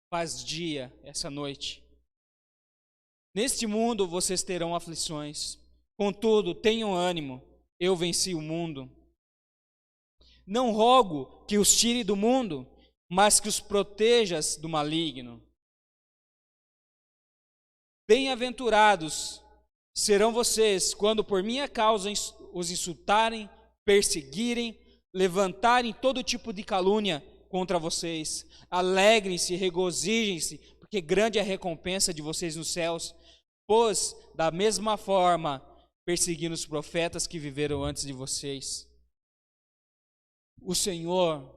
faz dia essa noite. Neste mundo vocês terão aflições, contudo, tenham ânimo, eu venci o mundo. Não rogo que os tire do mundo, mas que os protejas do maligno. Bem-aventurados serão vocês quando por minha causa os insultarem, perseguirem, levantarem todo tipo de calúnia contra vocês. Alegrem-se, regozijem-se, porque grande é a recompensa de vocês nos céus, pois da mesma forma perseguiram os profetas que viveram antes de vocês. O Senhor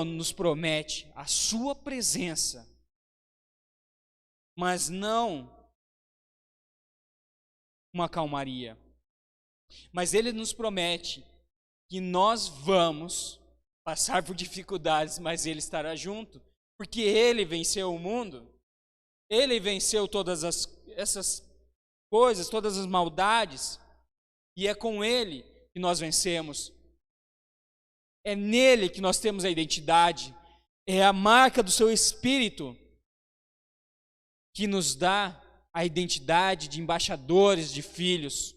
nos promete a sua presença, mas não uma calmaria. Mas Ele nos promete que nós vamos passar por dificuldades, mas Ele estará junto, porque Ele venceu o mundo, Ele venceu todas essas coisas, todas as maldades, e é com Ele que nós vencemos. É nele que nós temos a identidade, é a marca do seu Espírito que nos dá a identidade de embaixadores, de filhos.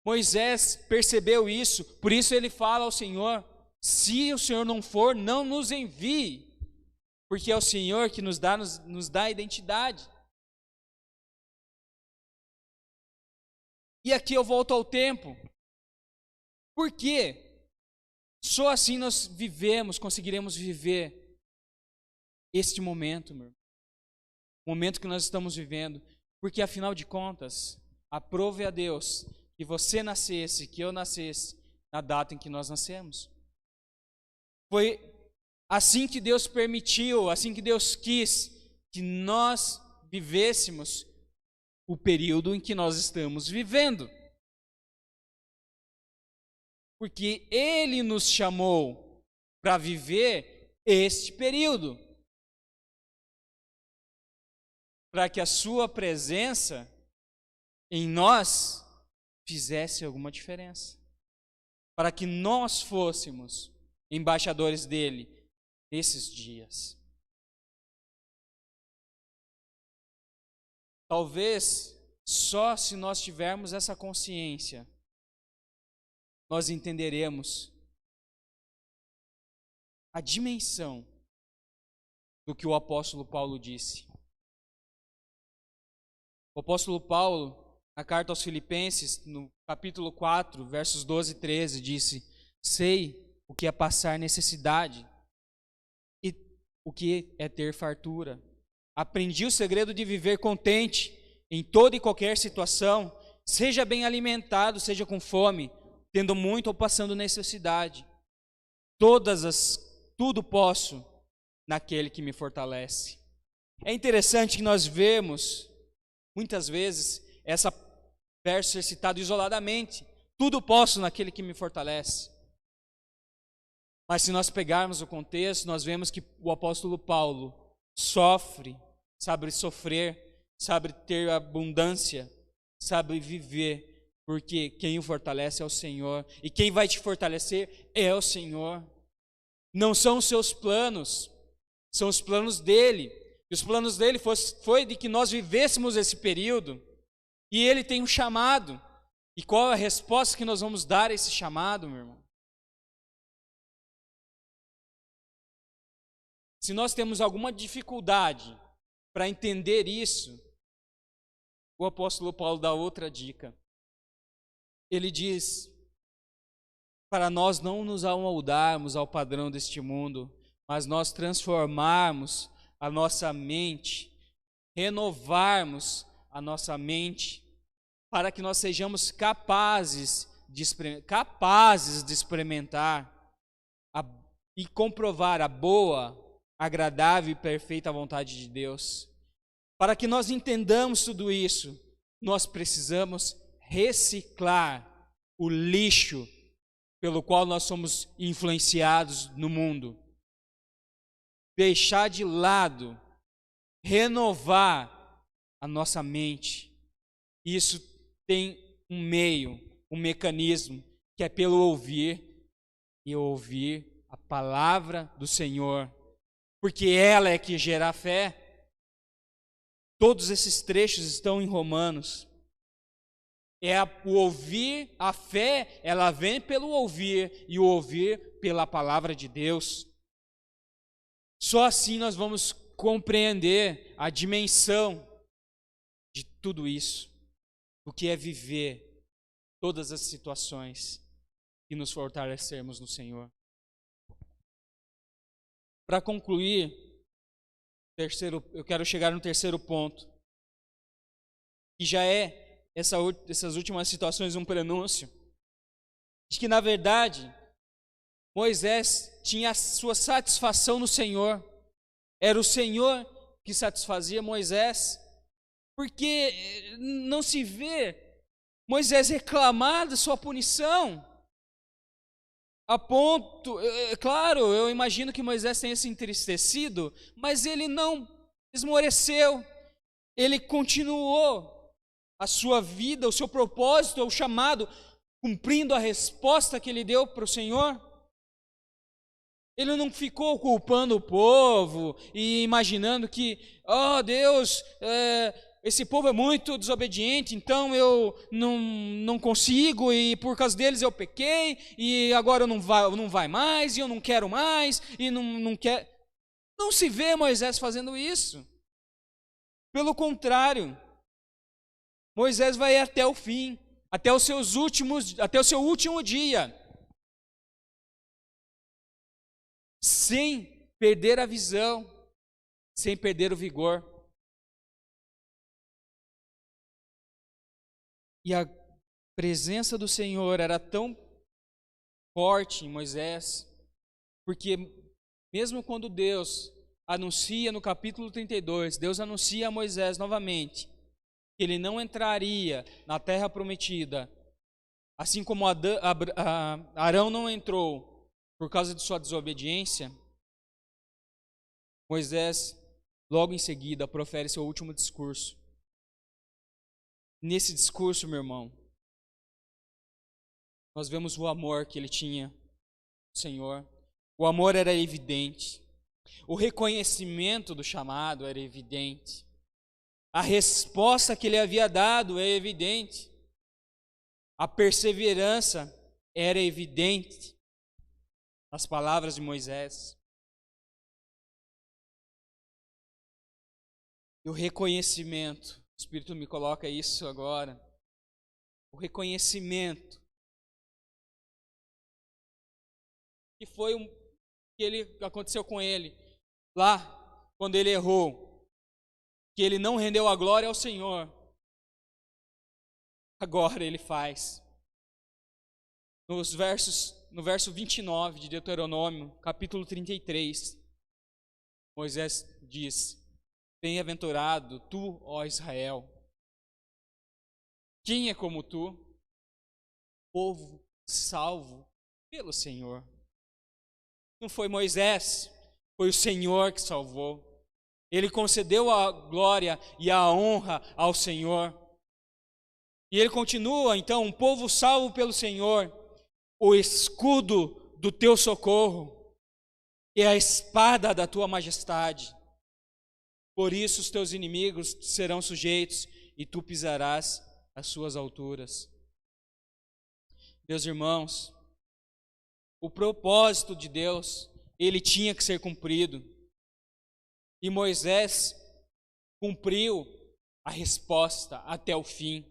Moisés percebeu isso, por isso ele fala ao Senhor: se o Senhor não for, não nos envie, porque é o Senhor que nos dá a identidade. E aqui eu volto ao tempo. Por quê? Só assim nós conseguiremos viver este momento, meu irmão. O momento que nós estamos vivendo. Porque afinal de contas, aprove a Deus que você nascesse, que eu nascesse, na data em que nós nascemos. Foi assim que Deus permitiu, assim que Deus quis que nós vivêssemos o período em que nós estamos vivendo. Porque Ele nos chamou para viver este período, para que a sua presença em nós fizesse alguma diferença, para que nós fôssemos embaixadores dele esses dias. Talvez só se nós tivermos essa consciência, nós entenderemos a dimensão do que o apóstolo Paulo disse. O apóstolo Paulo, na carta aos Filipenses, no capítulo 4, versos 12 e 13, disse: sei o que é passar necessidade e o que é ter fartura. Aprendi o segredo de viver contente em toda e qualquer situação, seja bem alimentado, seja com fome, tendo muito ou passando necessidade. Tudo posso naquele que me fortalece. É interessante que nós vemos, muitas vezes, essa verso ser citado isoladamente. Tudo posso naquele que me fortalece. Mas se nós pegarmos o contexto, nós vemos que o apóstolo Paulo sofre, sabe sofrer, sabe ter abundância, sabe viver, porque quem o fortalece é o Senhor, e quem vai te fortalecer é o Senhor. Não são os seus planos, são os planos dele. E os planos dele foi de que nós vivêssemos esse período, e ele tem um chamado. E qual é a resposta que nós vamos dar a esse chamado, meu irmão? Se nós temos alguma dificuldade para entender isso, o apóstolo Paulo dá outra dica. Ele diz para nós não nos amoldarmos ao padrão deste mundo, mas nós transformarmos a nossa mente, renovarmos a nossa mente, para que nós sejamos capazes de experimentar e comprovar a boa, agradável e perfeita vontade de Deus. Para que nós entendamos tudo isso, nós precisamos reciclar o lixo pelo qual nós somos influenciados no mundo. Deixar de lado, renovar a nossa mente. Isso tem um meio, um mecanismo, que é pelo ouvir e ouvir a palavra do Senhor, porque ela é que gera fé. Todos esses trechos estão em Romanos. O ouvir, a fé, ela vem pelo ouvir, e o ouvir pela palavra de Deus. Só assim nós vamos compreender a dimensão de tudo isso, o que é viver todas as situações e nos fortalecermos no Senhor. Para concluir, eu quero chegar no terceiro ponto, que já é essas últimas situações um prenúncio, de que na verdade Moisés tinha a sua satisfação no Senhor. Era o Senhor que satisfazia Moisés, porque não se vê Moisés reclamar da sua punição, a ponto, claro, eu imagino que Moisés tenha se entristecido, mas ele não esmoreceu, ele continuou a sua vida, o seu propósito, o chamado, cumprindo a resposta que ele deu para o Senhor. Ele não ficou culpando o povo e imaginando que, oh Deus, esse povo é muito desobediente, então eu não consigo e por causa deles eu pequei e agora não vai mais e eu não quero mais e não quer. Não se vê Moisés fazendo isso. Pelo contrário, Moisés vai até o fim, até o seu último dia, sem perder a visão, sem perder o vigor. E a presença do Senhor era tão forte em Moisés, porque mesmo quando Deus anuncia no capítulo 32, Deus anuncia a Moisés novamente que ele não entraria na terra prometida, assim como Arão não entrou por causa de sua desobediência, Moisés logo em seguida profere seu último discurso. Nesse discurso, meu irmão, nós vemos o amor que ele tinha do Senhor. O amor era evidente. O reconhecimento do chamado era evidente. A resposta que ele havia dado é evidente. A perseverança era evidente nas palavras de Moisés. E o reconhecimento, o Espírito me coloca isso agora, o reconhecimento que foi que aconteceu com ele lá quando ele errou, que ele não rendeu a glória ao Senhor. Agora ele faz. No verso 29 de Deuteronômio, capítulo 33, Moisés diz: Bem-aventurado tu, ó Israel. Quem é como tu? Povo salvo pelo Senhor. Não foi Moisés, foi o Senhor que salvou. Ele concedeu a glória e a honra ao Senhor. E ele continua, então, um povo salvo pelo Senhor, o escudo do teu socorro e a espada da tua majestade. Por isso os teus inimigos serão sujeitos e tu pisarás as suas alturas. Meus irmãos, o propósito de Deus, ele tinha que ser cumprido. E Moisés cumpriu a resposta até o fim.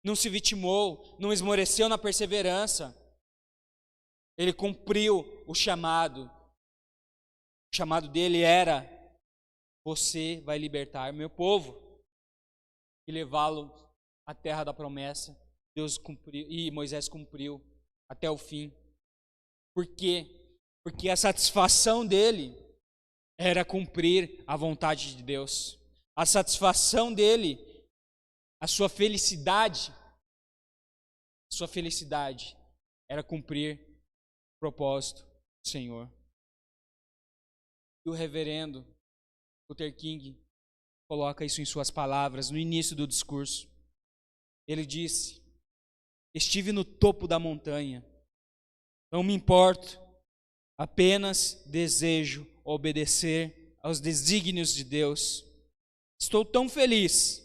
Não se vitimou, não esmoreceu na perseverança. Ele cumpriu o chamado. O chamado dele era: você vai libertar meu povo e levá-lo à terra da promessa. Deus cumpriu e Moisés cumpriu até o fim. Por quê? Porque a satisfação dele era cumprir a vontade de Deus. A satisfação dele, a sua felicidade era cumprir o propósito do Senhor. E o reverendo Luther King coloca isso em suas palavras no início do discurso. Ele disse: estive no topo da montanha, não me importo, apenas desejo obedecer aos desígnios de Deus. Estou tão feliz,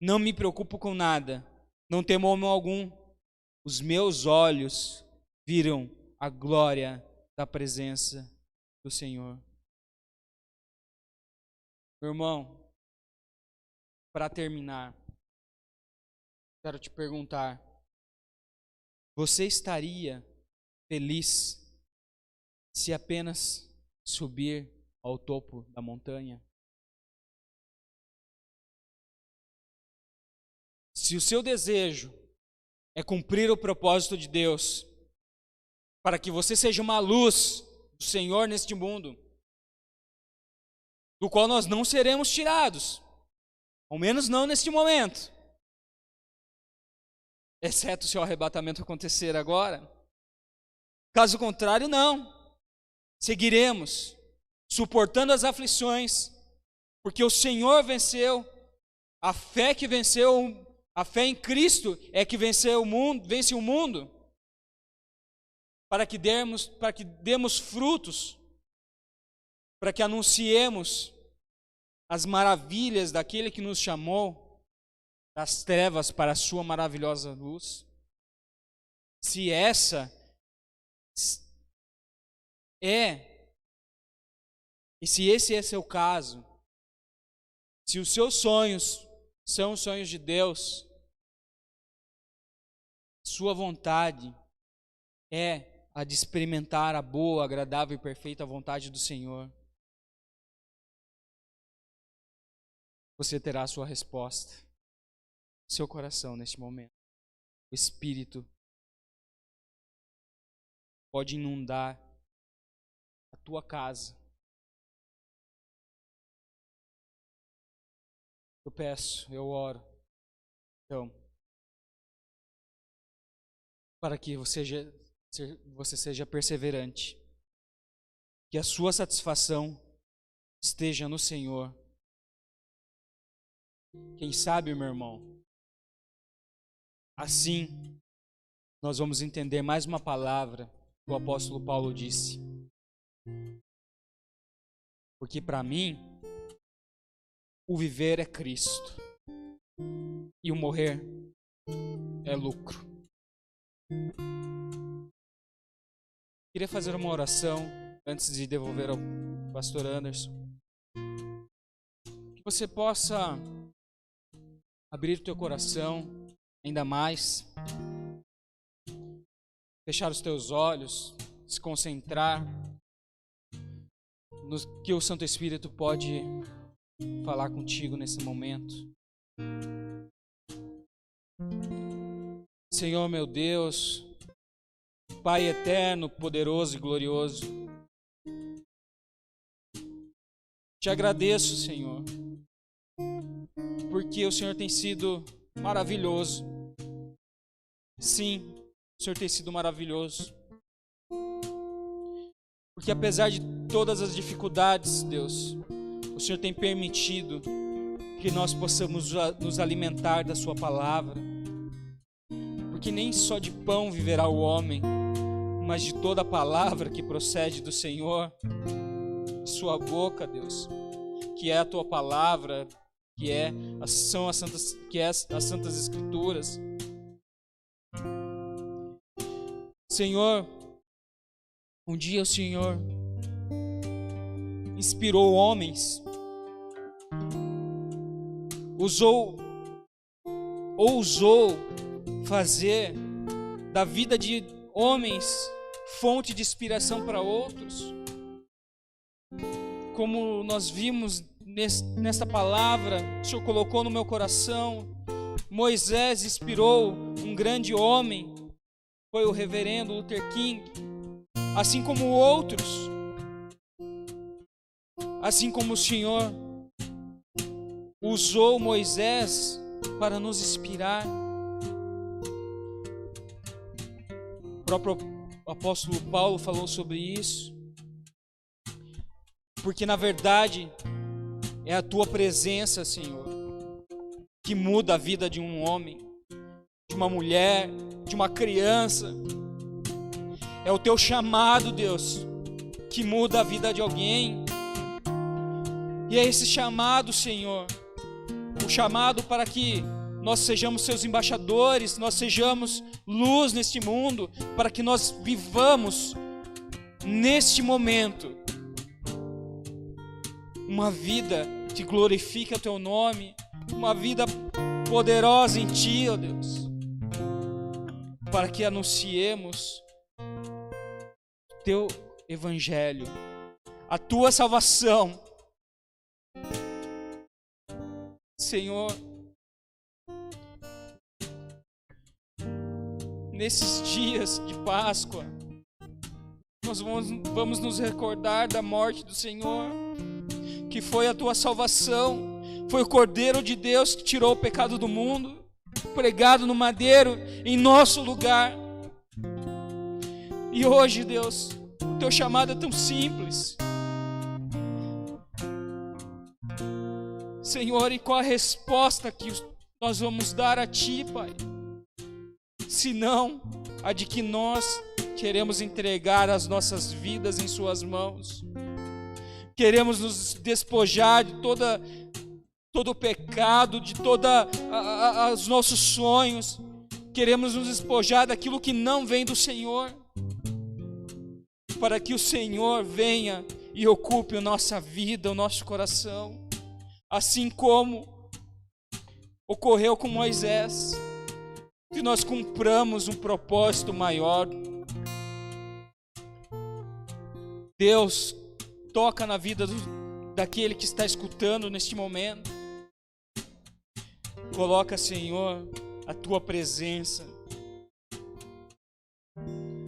não me preocupo com nada, não temo mal algum. Os meus olhos viram a glória da presença do Senhor. Meu irmão, para terminar, quero te perguntar: você estaria feliz se apenas subir ao topo da montanha? Se o seu desejo é cumprir o propósito de Deus, para que você seja uma luz do Senhor neste mundo, do qual nós não seremos tirados, ao menos não neste momento, exceto se o arrebatamento acontecer agora. Caso contrário, não. Seguiremos suportando as aflições, porque o Senhor venceu. A fé que venceu, a fé em Cristo é que vence o mundo, para que demos frutos, para que anunciemos as maravilhas daquele que nos chamou das trevas para a sua maravilhosa luz. Se essa e se esse é seu caso, se os seus sonhos são os sonhos de Deus, sua vontade é a de experimentar a boa, agradável e perfeita vontade do Senhor, você terá a sua resposta, seu coração neste momento. O Espírito pode inundar a tua casa. Eu peço, eu oro, então, para que você seja perseverante, que a sua satisfação esteja no Senhor. Quem sabe, meu irmão, assim nós vamos entender mais uma palavra que o apóstolo Paulo disse. Porque para mim, o viver é Cristo e o morrer é lucro. Queria fazer uma oração antes de devolver ao pastor Anderson. Que você possa abrir o teu coração ainda mais, fechar os teus olhos, se concentrar no que o Santo Espírito pode falar contigo nesse momento. Senhor meu Deus, Pai eterno, poderoso e glorioso, te agradeço, Senhor, porque o Senhor tem sido maravilhoso. Sim, o Senhor tem sido maravilhoso. Porque apesar de todas as dificuldades, Deus, o Senhor tem permitido que nós possamos nos alimentar da sua palavra. Porque nem só de pão viverá o homem, mas de toda a palavra que procede do Senhor, de sua boca, Deus, que é a tua palavra, são as santas Escrituras. Senhor, um dia o Senhor inspirou homens, ousou fazer da vida de homens fonte de inspiração para outros. Como nós vimos nesta palavra, o Senhor colocou no meu coração, Moisés inspirou um grande homem, foi o reverendo Luther King, assim como outros, assim como o Senhor usou Moisés para nos inspirar. O próprio apóstolo Paulo falou sobre isso, porque na verdade é a tua presença, Senhor, que muda a vida de um homem, de uma mulher, de uma criança. É o teu chamado, Deus, que muda a vida de alguém. E é esse chamado, Senhor, o chamado para que nós sejamos seus embaixadores, nós sejamos luz neste mundo, para que nós vivamos neste momento uma vida que glorifique o teu nome, uma vida poderosa em Ti, ó Deus, para que anunciemos Teu Evangelho, a Tua salvação. Senhor, nesses dias de Páscoa, nós vamos nos recordar da morte do Senhor, que foi a Tua salvação, foi o Cordeiro de Deus que tirou o pecado do mundo, pregado no madeiro em nosso lugar. E hoje, Deus, o Teu chamado é tão simples. Senhor, e qual a resposta que nós vamos dar a Ti, Pai? Senão a de que nós queremos entregar as nossas vidas em Suas mãos. Queremos nos despojar de todo o pecado, de todos os nossos sonhos. Queremos nos despojar daquilo que não vem do Senhor, para que o Senhor venha e ocupe a nossa vida, o nosso coração. Assim como ocorreu com Moisés, que nós cumpramos um propósito maior. Deus, toca na vida daquele que está escutando neste momento. Coloca, Senhor, a Tua presença,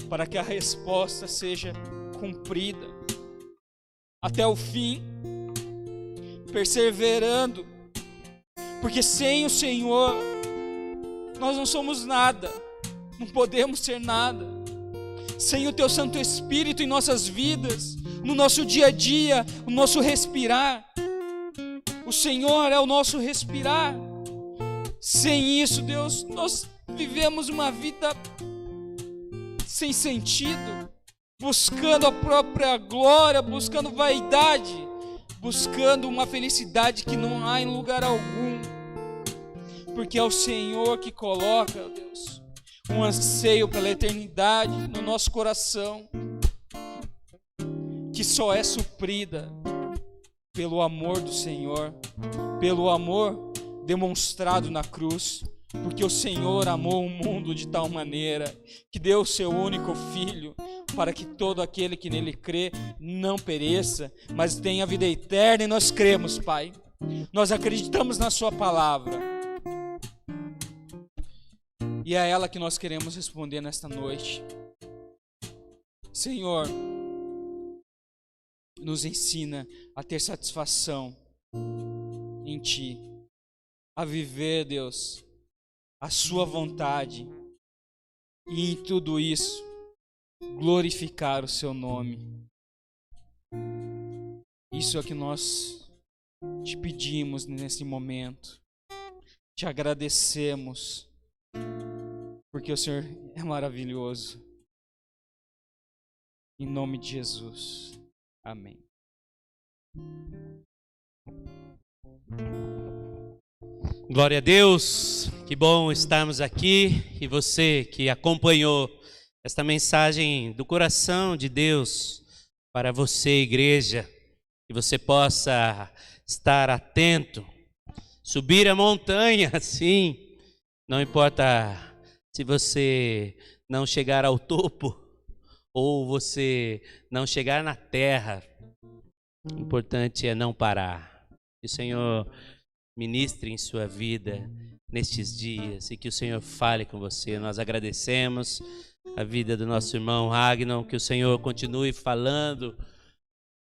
para que a resposta seja cumprida até o fim, perseverando, porque sem o Senhor nós não somos nada, não podemos ser nada. Sem o Teu Santo Espírito em nossas vidas, no nosso dia a dia, o nosso respirar, o Senhor é o nosso respirar. Sem isso, Deus, nós vivemos uma vida sem sentido, buscando a própria glória, buscando vaidade, buscando uma felicidade que não há em lugar algum, porque é o Senhor que coloca, Deus, um anseio pela eternidade no nosso coração, que só é suprida pelo amor do Senhor, pelo amor demonstrado na cruz, porque o Senhor amou o mundo de tal maneira que deu o Seu único Filho, para que todo aquele que nele crê não pereça, mas tenha vida eterna. E nós cremos, Pai, nós acreditamos na Sua palavra, e é a ela que nós queremos responder nesta noite. Senhor, nos ensina a ter satisfação em Ti, a viver, Deus, a Sua vontade, e em tudo isso glorificar o Seu nome. Isso é o que nós Te pedimos nesse momento, Te agradecemos, porque o Senhor é maravilhoso. Em nome de Jesus, amém. Glória a Deus, que bom estarmos aqui, e você que acompanhou esta mensagem do coração de Deus para você, igreja, que você possa estar atento, subir a montanha, sim, não importa se você não chegar ao topo ou você não chegar na terra, o importante é não parar. Que o Senhor ministre em sua vida nestes dias e que o Senhor fale com você. Nós agradecemos a vida do nosso irmão Ragnon, que o Senhor continue falando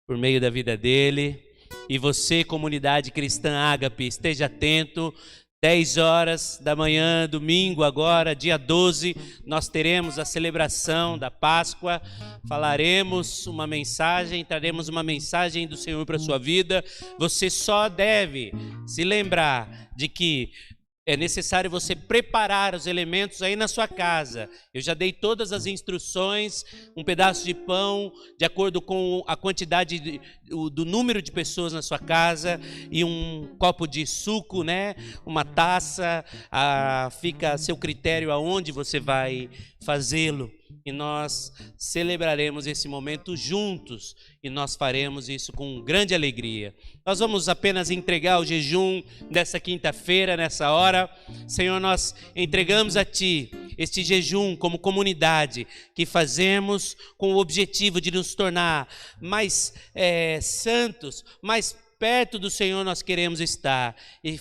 por meio da vida dele. E você, comunidade cristã Ágape, esteja atento. 10 horas da manhã, domingo agora, dia 12, nós teremos a celebração da Páscoa. Falaremos uma mensagem, traremos uma mensagem do Senhor para a sua vida. Você só deve se lembrar de que é necessário você preparar os elementos aí na sua casa. Eu já dei todas as instruções, um pedaço de pão, de acordo com a quantidade do número de pessoas na sua casa, e um copo de suco, né? Uma taça, fica a seu critério aonde você vai fazê-lo. e nós celebraremos esse momento juntos e nós faremos isso com grande alegria. Nós vamos apenas entregar o jejum dessa quinta-feira, nessa hora. Senhor, nós entregamos a Ti este jejum como comunidade que fazemos com o objetivo de nos tornar mais santos, mais perto do Senhor nós queremos estar e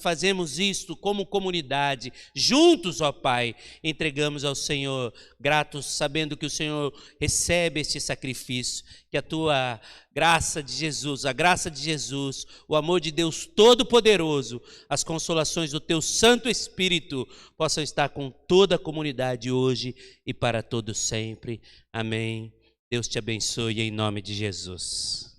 fazemos isto como comunidade, juntos, ó Pai, entregamos ao Senhor, gratos, sabendo que o Senhor recebe este sacrifício, que a Tua graça de Jesus, a graça de Jesus, o amor de Deus Todo-Poderoso, as consolações do Teu Santo Espírito possam estar com toda a comunidade hoje e para todo sempre. Amém. Deus te abençoe em nome de Jesus.